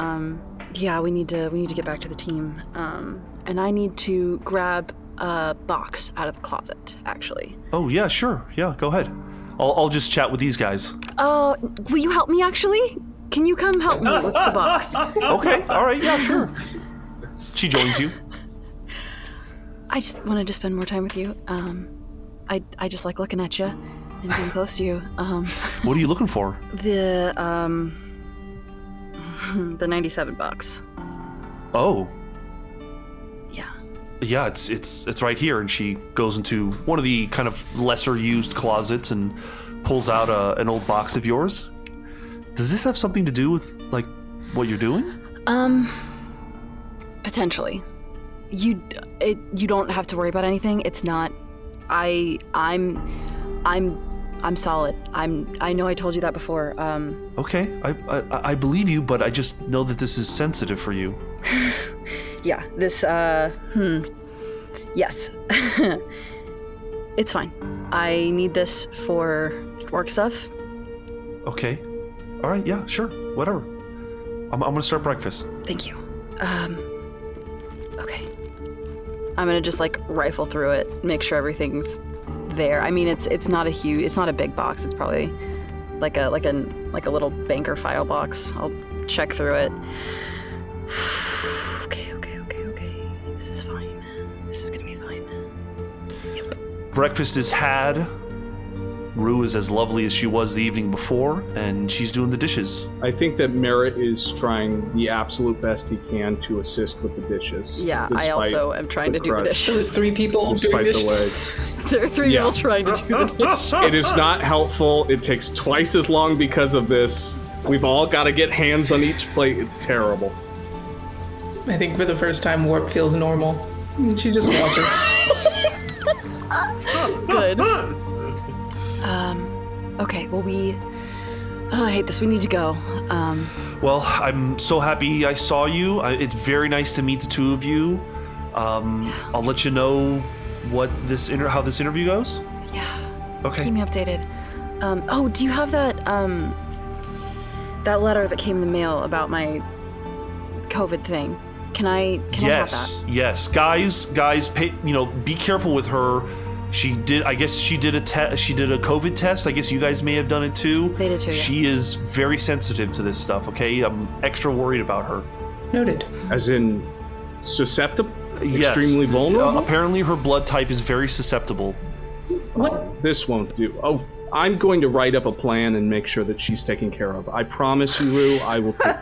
Yeah, we need to get back to the team. And I need to grab a box out of the closet, actually. Oh, yeah, sure. Yeah, go ahead. I'll just chat with these guys. Will you help me, actually? Can you come help me with the box? Okay, all right, yeah, sure. She joins you. I just wanted to spend more time with you. I just like looking at you and being close to you. What are you looking for? The 97 box. Oh. Yeah. Yeah, it's right here, and she goes into one of the kind of lesser used closets and pulls out an old box of yours. Does this have something to do with like what you're doing? Potentially. You don't have to worry about anything. It's not. I'm solid. I know I told you that before. Okay, I believe you, but I just know that this is sensitive for you. Yeah, this, yes. It's fine. I need this for work stuff. Okay. All right, yeah, sure, whatever. I'm gonna start breakfast. Thank you. Okay. I'm gonna just like rifle through it, make sure everything's there. I mean, it's not a big box. It's probably like a little banker file box. I'll check through it. Okay. This is fine. This is gonna be fine. Yep. Breakfast is had. Rue is as lovely as she was the evening before, and she's doing the dishes. I think that Merritt is trying the absolute best he can to assist with the dishes. Yeah, I also am trying to do the dishes. There's 3 people doing dishes. There are 3 people trying to do the dishes. It is not helpful. It takes twice as long because of this. We've all got to get hands on each plate. It's terrible. I think for the first time, Warp feels normal. She just watches. Good. Okay, well, I hate this. We need to go. Well, I'm so happy I saw you. It's very nice to meet the two of you. I'll let you know what how this interview goes. Yeah. Okay. Keep me updated. Do you have that letter that came in the mail about my COVID thing? Can I have that? Yes. Guys, be careful with her. She did a COVID test. I guess you guys may have done it too. They did too, yeah. She is very sensitive to this stuff, okay? I'm extra worried about her. Noted. As in susceptible? Yes. Extremely vulnerable? Apparently her blood type is very susceptible. What? This won't do. Oh, I'm going to write up a plan and make sure that she's taken care of. I promise you, Rue, I will take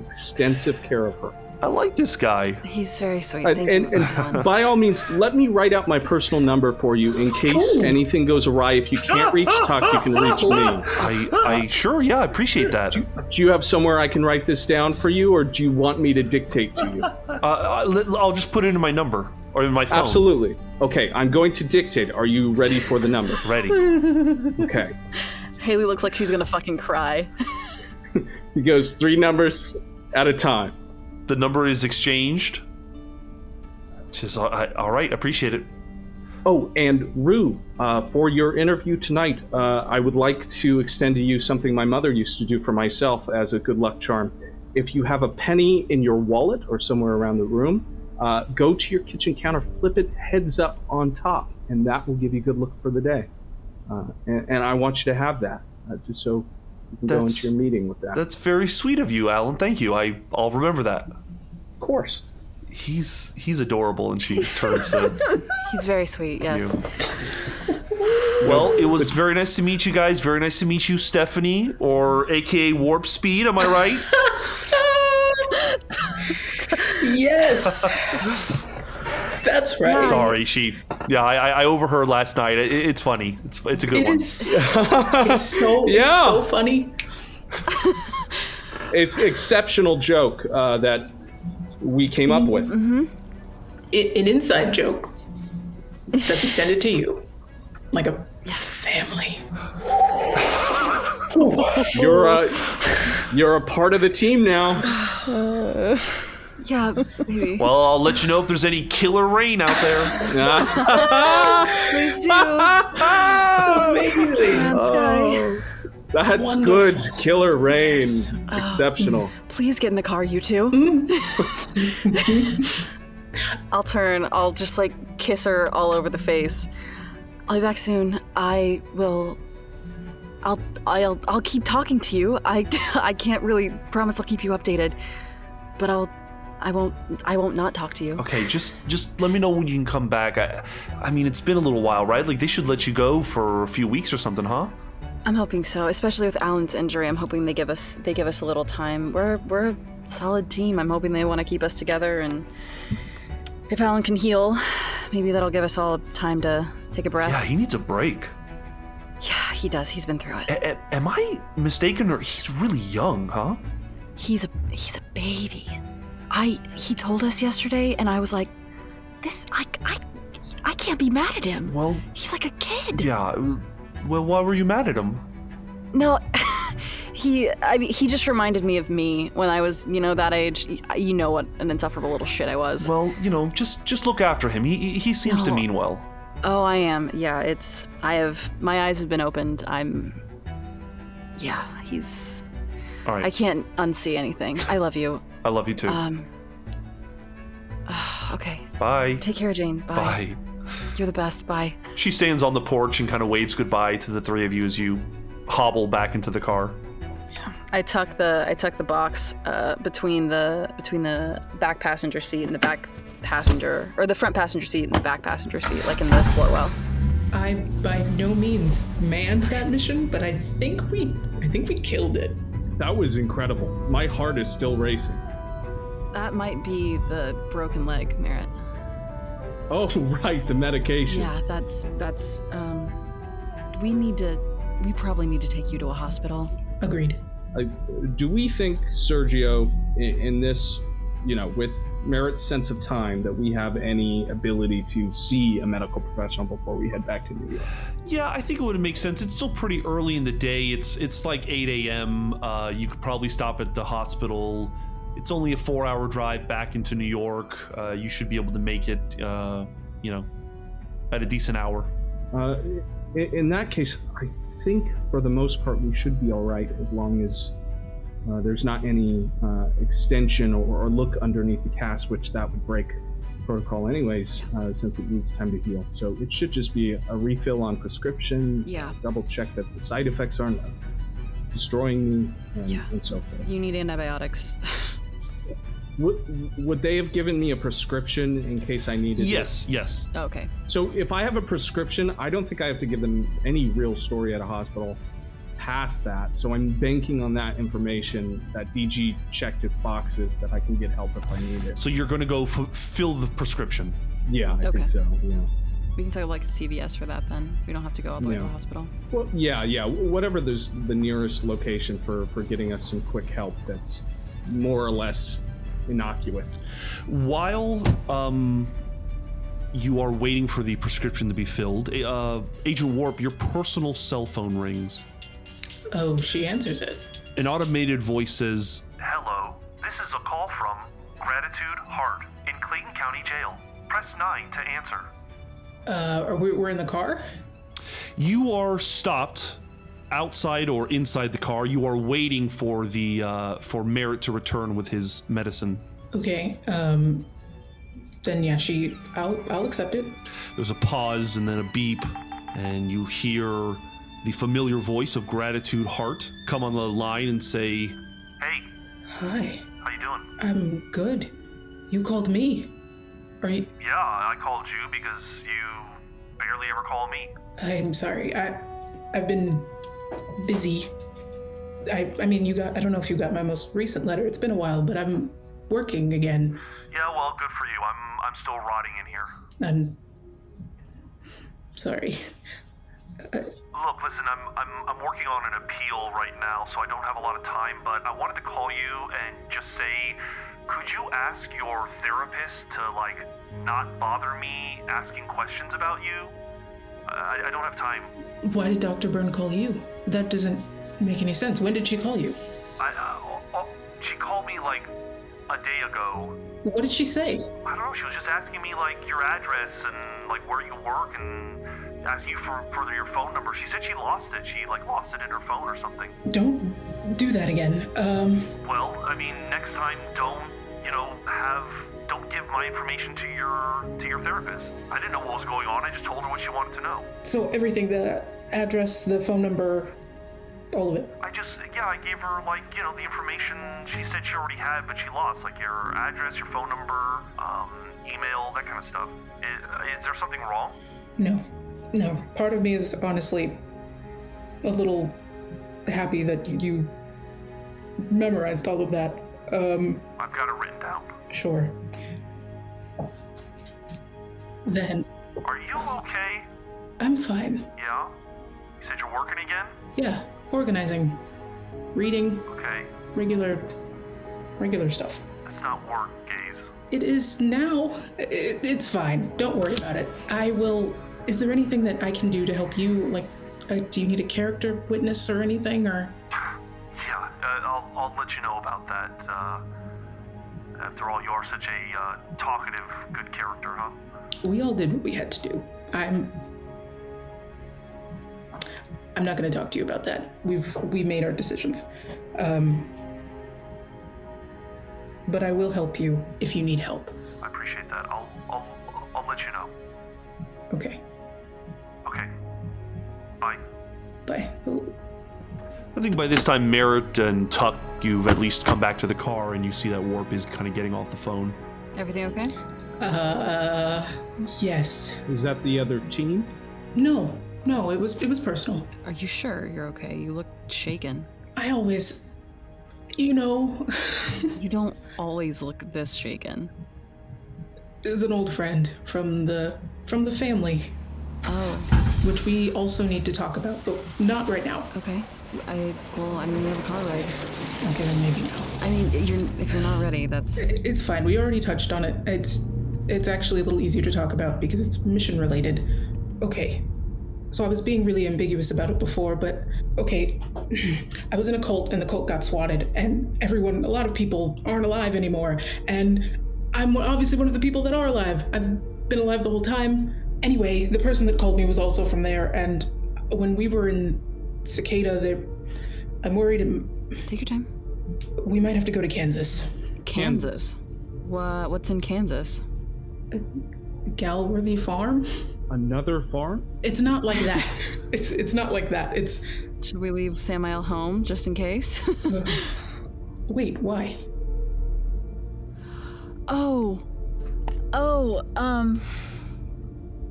extensive care of her. I like this guy. He's very sweet. Thank you. And by all means, let me write out my personal number for you in case anything goes awry. If you can't reach Tuck, you can reach me. I sure, yeah, I appreciate that. Do you have somewhere I can write this down for you, or do you want me to dictate to you? I'll just put it in my number, or in my phone. Absolutely. Okay, I'm going to dictate. Are you ready for the number? Ready. Okay. Haley looks like she's gonna fucking cry. He goes 3 numbers at a time. The number is exchanged. She's all right, appreciate it. Oh, and Rue, for your interview tonight, I would like to extend to you something my mother used to do for myself as a good luck charm. If you have a penny in your wallet or somewhere around the room, go to your kitchen counter, flip it heads up on top, and that will give you good luck for the day. And I want you to have that, just so you can go into your meeting with that. That's very sweet of you, Alan. Thank you. I'll remember that. Of course. He's adorable, and she turns to He's very sweet, yes. Well, it was very nice to meet you guys. Very nice to meet you, Stephanie, or AKA Warp Speed. Am I right? Yes. That's right. Sorry, I overheard last night. It's funny. It's a good one. It's so funny. It's an exceptional joke that we came up with. Mm-hmm. An inside joke that's extended to you, like a family. You're a part of the team now. Yeah, maybe. Well, I'll let you know if there's any killer rain out there. Please do. Amazing. That's Wonderful. good. Killer rain. Exceptional. Please get in the car, you two. I'll turn. I'll just like kiss her all over the face. I'll be back soon. I'll keep talking to you. I can't really promise I'll keep you updated, but I won't not talk to you. Okay, just let me know when you can come back. I mean, it's been a little while, right? Like they should let you go for a few weeks or something, huh? I'm hoping so, especially with Alan's injury. I'm hoping they give us a little time. We're a solid team. I'm hoping they want to keep us together, and if Alan can heal, maybe that'll give us all time to take a breath. Yeah, he needs a break. Yeah, he does. He's been through it. Am I mistaken, or he's really young, huh? He's a baby. He told us yesterday, and I was like, I can't be mad at him. Well, he's like a kid. Yeah. Well, why were you mad at him? No, he just reminded me of me when I was, that age. You know what an insufferable little shit I was. Well, just look after him. He seems to mean well. Oh, I am. Yeah, my eyes have been opened. He's... All right. I can't unsee anything. I love you. I love you too. Okay. Bye. Take care, Jane. Bye. Bye. You're the best. Bye. She stands on the porch and kind of waves goodbye to the three of you as you hobble back into the car. Yeah. I tuck the box between the back passenger seat and the back passenger, or the front passenger seat and the back passenger seat, like in the floor well. I by no means manned that mission, but I think we killed it. That was incredible. My heart is still racing. That might be the broken leg, Merritt. Oh, right, the medication. Yeah, that's we probably need to take you to a hospital. Agreed. Do we think, Sergio, in this, with Merritt's sense of time, that we have any ability to see a medical professional before we head back to New York? Yeah, I think it would make sense. It's still pretty early in the day. It's like 8 a.m. You could probably stop at the hospital. It's only a 4-hour drive back into New York. You should be able to make it, at a decent hour. In that case, I think for the most part we should be all right, as long as there's not any extension or look underneath the cast, which that would break protocol anyways, since it needs time to heal. So it should just be a refill on prescription. Yeah. Double check that the side effects aren't destroying me, and so forth. You need antibiotics. Would they have given me a prescription in case I needed it? Yes. Okay. So if I have a prescription, I don't think I have to give them any real story at a hospital past that. So I'm banking on that information, that DG checked its boxes, that I can get help if I need it. So you're going to go fill the prescription? Yeah, I think so, yeah. We can say like CVS for that then. We don't have to go all the way to the hospital. Well, yeah. Whatever there's the nearest location for getting us some quick help that's more or less innocuous. While you are waiting for the prescription to be filled, Agent Warp, your personal cell phone rings. Oh, she answers it. An automated voice says, Hello, this is a call from Gratitude Heart in Clayton County Jail. Press 9 to answer. We're in the car? You are stopped outside or inside the car. You are waiting for for Merritt to return with his medicine. Okay. Then yeah, I'll accept it. There's a pause and then a beep, and you hear the familiar voice of Gratitude Heart come on the line and say, Hey. Hi. How you doing? I'm good. You called me. Are you? Yeah, I called you because you barely ever call me. I'm sorry. I've been busy. I mean, I don't know if you got my most recent letter. It's been a while, but I'm working again. Yeah, well, good for you. I'm still rotting in here. I'm sorry. Look, listen, I'm working on an appeal right now, so I don't have a lot of time, but I wanted to call you and just say, could you ask your therapist to, not bother me asking questions about you? I don't have time. Why did Dr. Byrne call you? That doesn't make any sense. When did she call you? She called me, a day ago. What did she say? I don't know, she was just asking me, like, your address and, like, where you work and asking you for your phone number. She said she lost it. She, like, lost it in her phone or something. Don't do that again. Well, I mean, next time don't give my information to your therapist. I didn't know what was going on. I just told her what she wanted to know. So everything, the address, the phone number, all of it? I gave her, like, the information she said she already had, but she lost, like your address, your phone number, email, that kind of stuff. Is there something wrong? No. Part of me is honestly a little happy that you memorized all of that. I've got it written down. Sure. Then... Are you okay? I'm fine. Yeah? You said you're working again? Yeah, organizing. Reading. Okay. Regular stuff. That's not work, Gaze. It is now. It's fine. Don't worry about it. I will... Is there anything that I can do to help you? Like, do you need a character witness or anything, or...? Yeah, I'll let you know about that. After all, you're such a talkative, good character, huh? We all did what we had to do. I'm not going to talk to you about that. We made our decisions. But I will help you if you need help. I appreciate that. I'll let you know. Okay. Okay. Bye. Bye. I think by this time, Merritt and Tuck, you've at least come back to the car and you see that Warp is kind of getting off the phone. Everything okay? Yes. Is that the other team? No, it was personal. Are you sure you're okay? You look shaken. I always, You don't always look this shaken. Is an old friend from the family. Oh. Which we also need to talk about, but not right now. Okay. We have a car ride. Okay, then maybe no. I mean, if you're not ready, that's... It's fine. We already touched on it. It's actually a little easier to talk about because it's mission related. Okay. So I was being really ambiguous about it before, but okay. I was in a cult and the cult got swatted and a lot of people aren't alive anymore. And I'm obviously one of the people that are alive. I've been alive the whole time. Anyway, the person that called me was also from there, and when we were in Cicada, I'm worried. Take your time. We might have to go to Kansas. Kansas? What's in Kansas? Galworthy Farm? Another farm? It's not like that. It's not like that. It's... Should we leave Samael home just in case? Wait, why?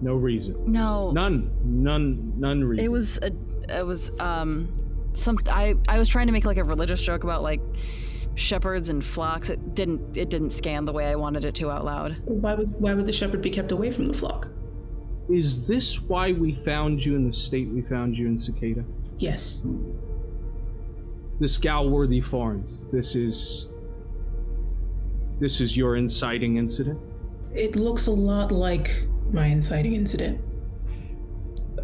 No reason. No. None reason. It was I was trying to make like a religious joke about like shepherds and flocks. It didn't scan the way I wanted it to out loud. Why would the shepherd be kept away from the flock? Is this why we found you in the state we found you in Cicada? Yes. This Galworthy Farms, this is your inciting incident? It looks a lot like my inciting incident.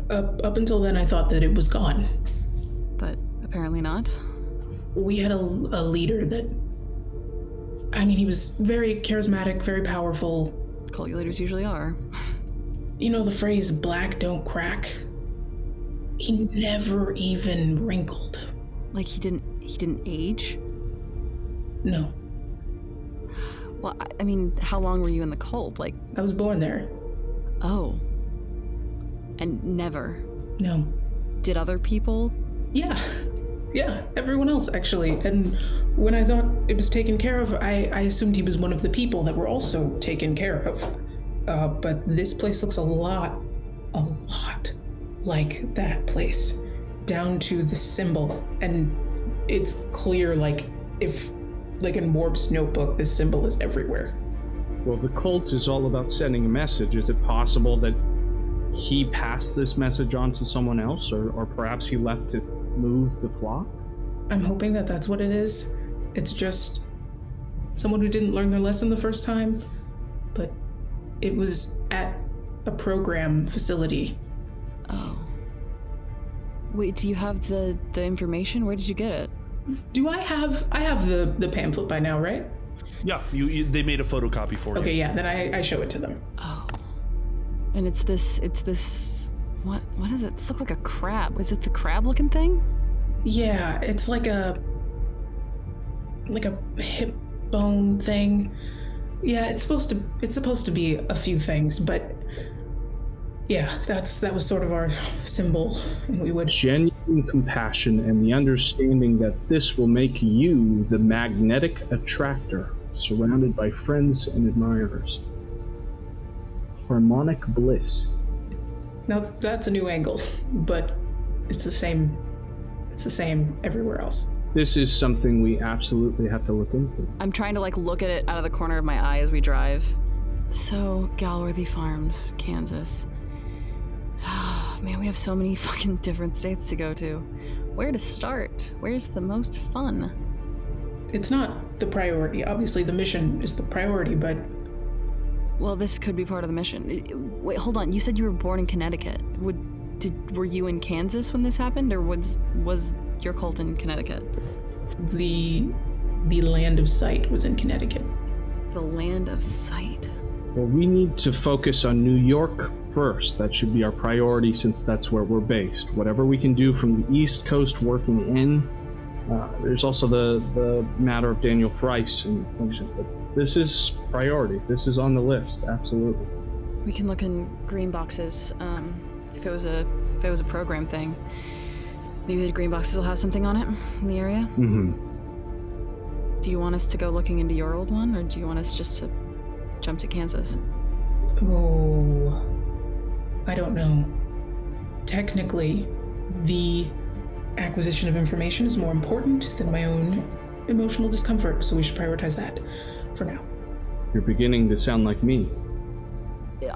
Up until then, I thought that it was gone. But apparently not. We had a leader that... he was very charismatic, very powerful. Cult leaders usually are. You know the phrase, black don't crack? He never even wrinkled. Like he didn't age? No. Well, I mean, how long were you in the cult? Like... I was born there. Oh. And never? No. Did other people? Yeah, everyone else actually. And when I thought it was taken care of, I assumed he was one of the people that were also taken care of. But this place looks a lot like that place, down to the symbol. And it's clear, like in Warp's notebook, this symbol is everywhere. Well, the cult is all about sending a message. Is it possible that he passed this message on to someone else, or perhaps he left to move the flock? I'm hoping that that's what it is. It's just someone who didn't learn their lesson the first time, but it was at a program facility. Oh. Wait, do you have the information? Where did you get it? I have the pamphlet by now, right? Yeah, they made a photocopy for you. Okay, yeah, then I show it to them. Oh. And it's this, what is it? This looks like a crab. Is it the crab looking thing? Yeah, it's like a hip bone thing. Yeah, it's supposed to be a few things, but yeah, that was sort of our symbol, and we would genuine compassion and the understanding that this will make you the magnetic attractor, surrounded by friends and admirers. Harmonic bliss. Now that's a new angle, but it's the same everywhere else. This is something we absolutely have to look into. I'm trying to look at it out of the corner of my eye as we drive. So, Galworthy Farms, Kansas. Man, we have so many fucking different states to go to. Where to start? Where's the most fun? It's not the priority. Obviously, the mission is the priority, but... Well, this could be part of the mission. Wait, hold on. You said you were born in Connecticut. Were you in Kansas when this happened, or was your cult in Connecticut? The land of sight was in Connecticut. The land of sight? Well, we need to focus on New York first. That should be our priority since that's where we're based. Whatever we can do from the East Coast working in. There's also the matter of Daniel Price and function, but this is priority. This is on the list, absolutely. We can look in green boxes. If it was a program thing, maybe the green boxes will have something on it in the area. Mm-hmm. Do you want us to go looking into your old one, or do you want us just to jump to Kansas? Oh, I don't know. Technically, the acquisition of information is more important than my own emotional discomfort, so we should prioritize that for now. You're beginning to sound like me.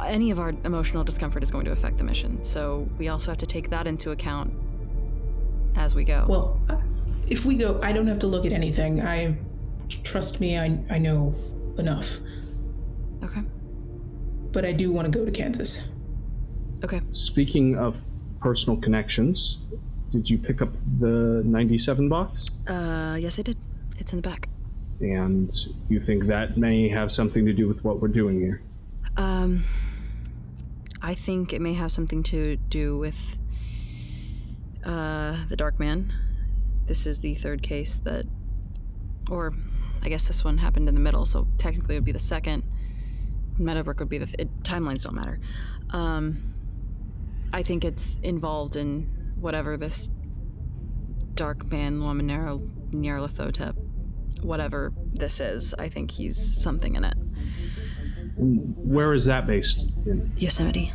Any of our emotional discomfort is going to affect the mission, so we also have to take that into account as we go. Well, if we go, I don't have to look at anything. Trust me, I know enough. Okay. But I do want to go to Kansas. Okay. Speaking of personal connections, did you pick up the 97 box? Yes I did. It's in the back. And you think that may have something to do with what we're doing here? I think it may have something to do with the Dark Man. This is the third case that, or I guess this one happened in the middle, so technically it would be the second. Meadowbrook would be the timelines don't matter. I think it's involved in whatever this Dark Man, Nyarlathotep, whatever this is. I think he's something in it. Where is that based in? Yosemite.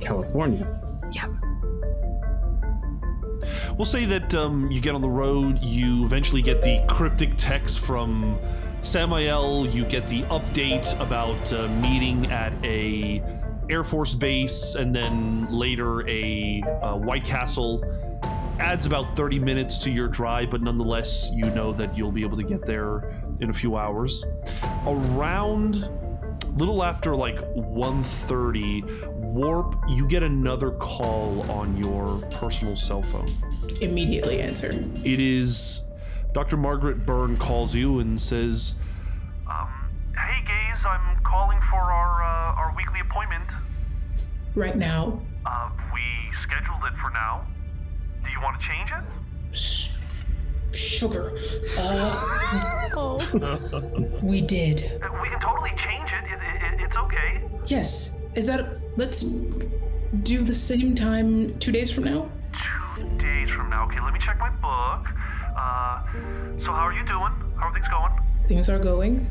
California. Yeah. We'll say that you get on the road, you eventually get the cryptic text from Samael, you get the update about meeting at a Air Force base, and then later a White Castle. Adds about 30 minutes to your drive, but nonetheless, you know that you'll be able to get there in a few hours. Around little after 1:30, Warp, you get another call on your personal cell phone. Immediately answer. It is Dr. Margaret Byrne calls you and says, hey Gaze, I'm calling for our weekly appointment. Right now? We scheduled it for now. Do you want to change it? Sugar. We did. We can totally change it. It's okay. Yes. Let's do the same time 2 days from now? 2 days from now. Okay, let me check my book. So how are you doing? How are things going? Things are going,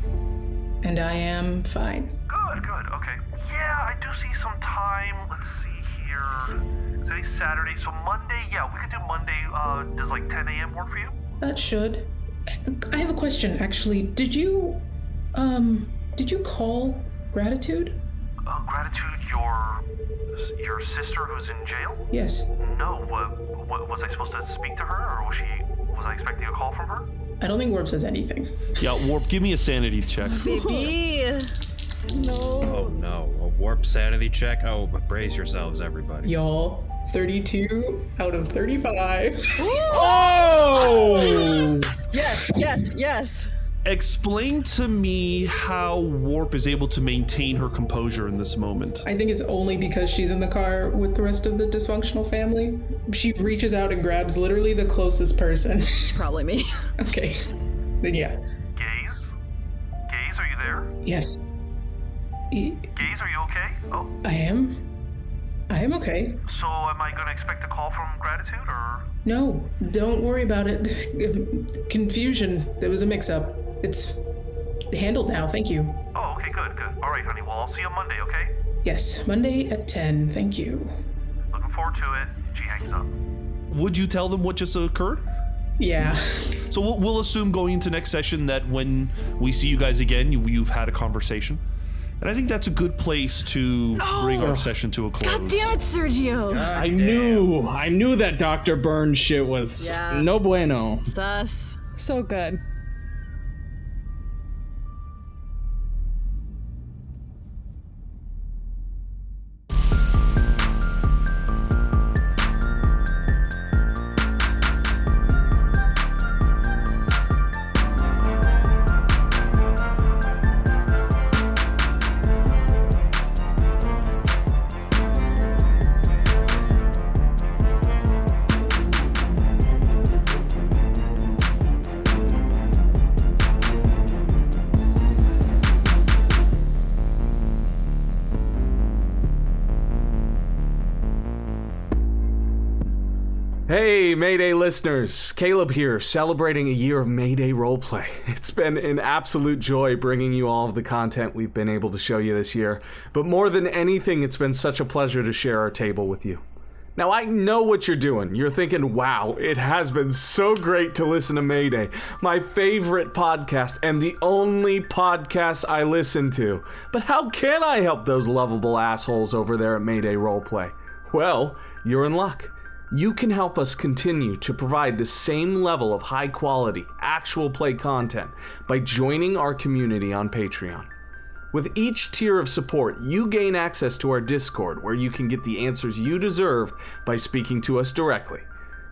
and I am fine. Good, okay. Yeah, I do see some time. Let's see here. Today's Saturday, so Monday, yeah, we could do Monday. Does 10 a.m. work for you? That should. I have a question, actually. Did you call Gratitude? Gratitude, your sister who's in jail? Yes. No, was I supposed to speak to her, or was I expecting a call from her? I don't think Warp says anything. Yeah, Warp, give me a sanity check. Baby! No. Oh no, a Warp sanity check? Oh, but brace yourselves, everybody. Y'all, 32 out of 35. Oh! Yes. Explain to me how Warp is able to maintain her composure in this moment. I think it's only because she's in the car with the rest of the dysfunctional family. She reaches out and grabs literally the closest person. It's probably me. Okay. Then yeah. Gaze? Gaze, are you there? Yes. Gaze, are you okay? Oh. I am okay. So am I gonna expect a call from Gratitude, or? No, don't worry about it. Confusion. There was a mix-up. It's handled now, thank you. Oh, okay, good. All right, honey, well, I'll see you on Monday, okay? Yes, Monday at 10, thank you. Looking forward to it. She hangs up. Would you tell them what just occurred? Yeah. So we'll assume going into next session that when we see you guys again, you've had a conversation. And I think that's a good place to bring our session to a close. God damn it, Sergio! I knew that Dr. Burns shit was no bueno. Sus. So good. Hey, Mayday listeners. Caleb here, celebrating a year of Mayday Roleplay. It's been an absolute joy bringing you all of the content we've been able to show you this year. But more than anything, it's been such a pleasure to share our table with you. Now, I know what you're doing. You're thinking, wow, it has been so great to listen to Mayday, my favorite podcast and the only podcast I listen to. But how can I help those lovable assholes over there at Mayday Roleplay? Well, you're in luck. You can help us continue to provide the same level of high quality, actual play content by joining our community on Patreon. With each tier of support, you gain access to our Discord, where you can get the answers you deserve by speaking to us directly.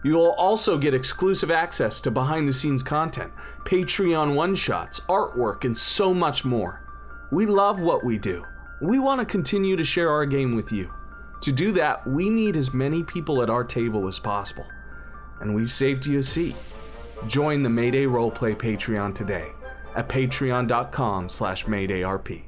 You will also get exclusive access to behind-the-scenes content, Patreon one-shots, artwork, and so much more. We love what we do. We want to continue to share our game with you. To do that, we need as many people at our table as possible. And we've saved you a seat. Join the Mayday Roleplay Patreon today at patreon.com/MaydayRP.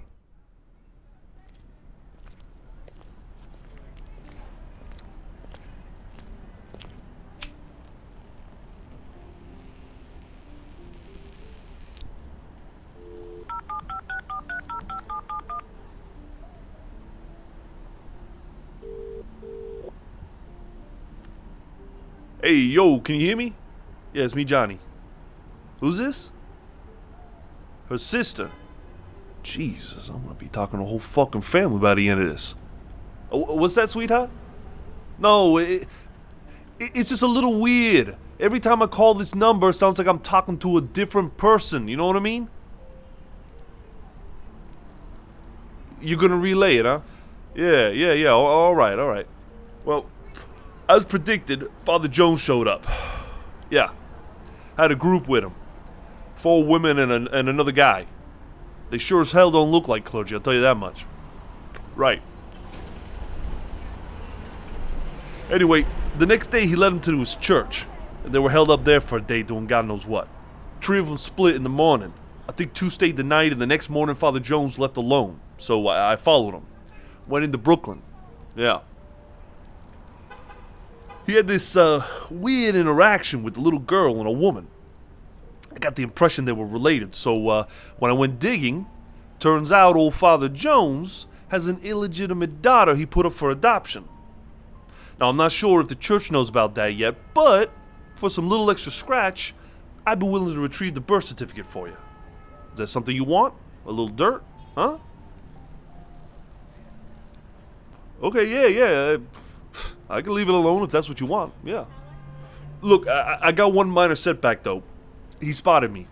Hey, yo, can you hear me? Yeah, it's me, Johnny. Who's this? Her sister. Jesus, I'm gonna be talking to the whole fucking family by the end of this. What's that, sweetheart? No, it's just a little weird. Every time I call this number, it sounds like I'm talking to a different person. You know what I mean? You're gonna relay it, huh? Yeah. All right. Well, as predicted, Father Jones showed up. Yeah. Had a group with him. 4 women and another guy. They sure as hell don't look like clergy, I'll tell you that much. Right. Anyway, the next day he led them to his church. They were held up there for a day doing God knows what. 3 of them split in the morning. I think 2 stayed the night, and the next morning Father Jones left alone. So I followed him. Went into Brooklyn. Yeah. He had this weird interaction with a little girl and a woman. I got the impression they were related, so when I went digging, turns out old Father Jones has an illegitimate daughter he put up for adoption. Now, I'm not sure if the church knows about that yet, but for some little extra scratch, I'd be willing to retrieve the birth certificate for you. Is that something you want? A little dirt? Huh? Okay, yeah. I can leave it alone if that's what you want, yeah. Look, I got one minor setback, though. He spotted me.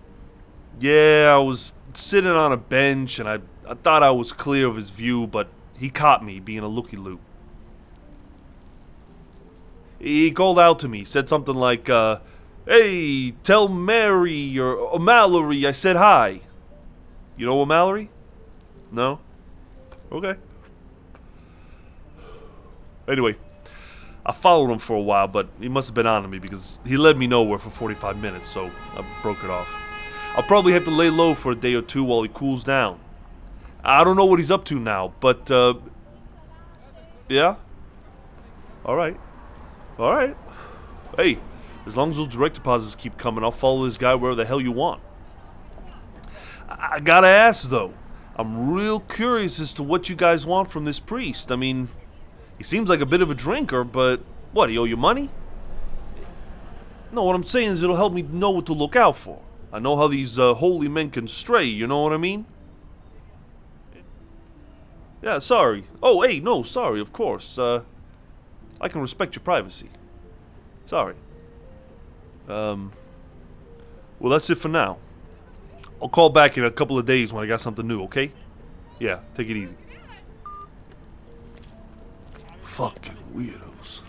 Yeah, I was sitting on a bench, and I thought I was clear of his view, but he caught me being a looky-loo. He called out to me, said something like, hey, Hey, tell Mary or Mallory I said hi. You know Mallory? No? Okay. Anyway, I followed him for a while, but he must have been on to me because he led me nowhere for 45 minutes, so I broke it off. I'll probably have to lay low for a day or two while he cools down. I don't know what he's up to now, but, yeah? Alright. Alright. Hey, as long as those direct deposits keep coming, I'll follow this guy wherever the hell you want. I gotta ask, though. I'm real curious as to what you guys want from this priest. I mean, he seems like a bit of a drinker, but what, he owe you money? No, what I'm saying is it'll help me know what to look out for. I know how these holy men can stray, you know what I mean? Yeah, sorry. Oh, hey, no, sorry, of course. I can respect your privacy. Sorry. Well, that's it for now. I'll call back in a couple of days when I got something new, okay? Yeah, take it easy. Fucking weirdos.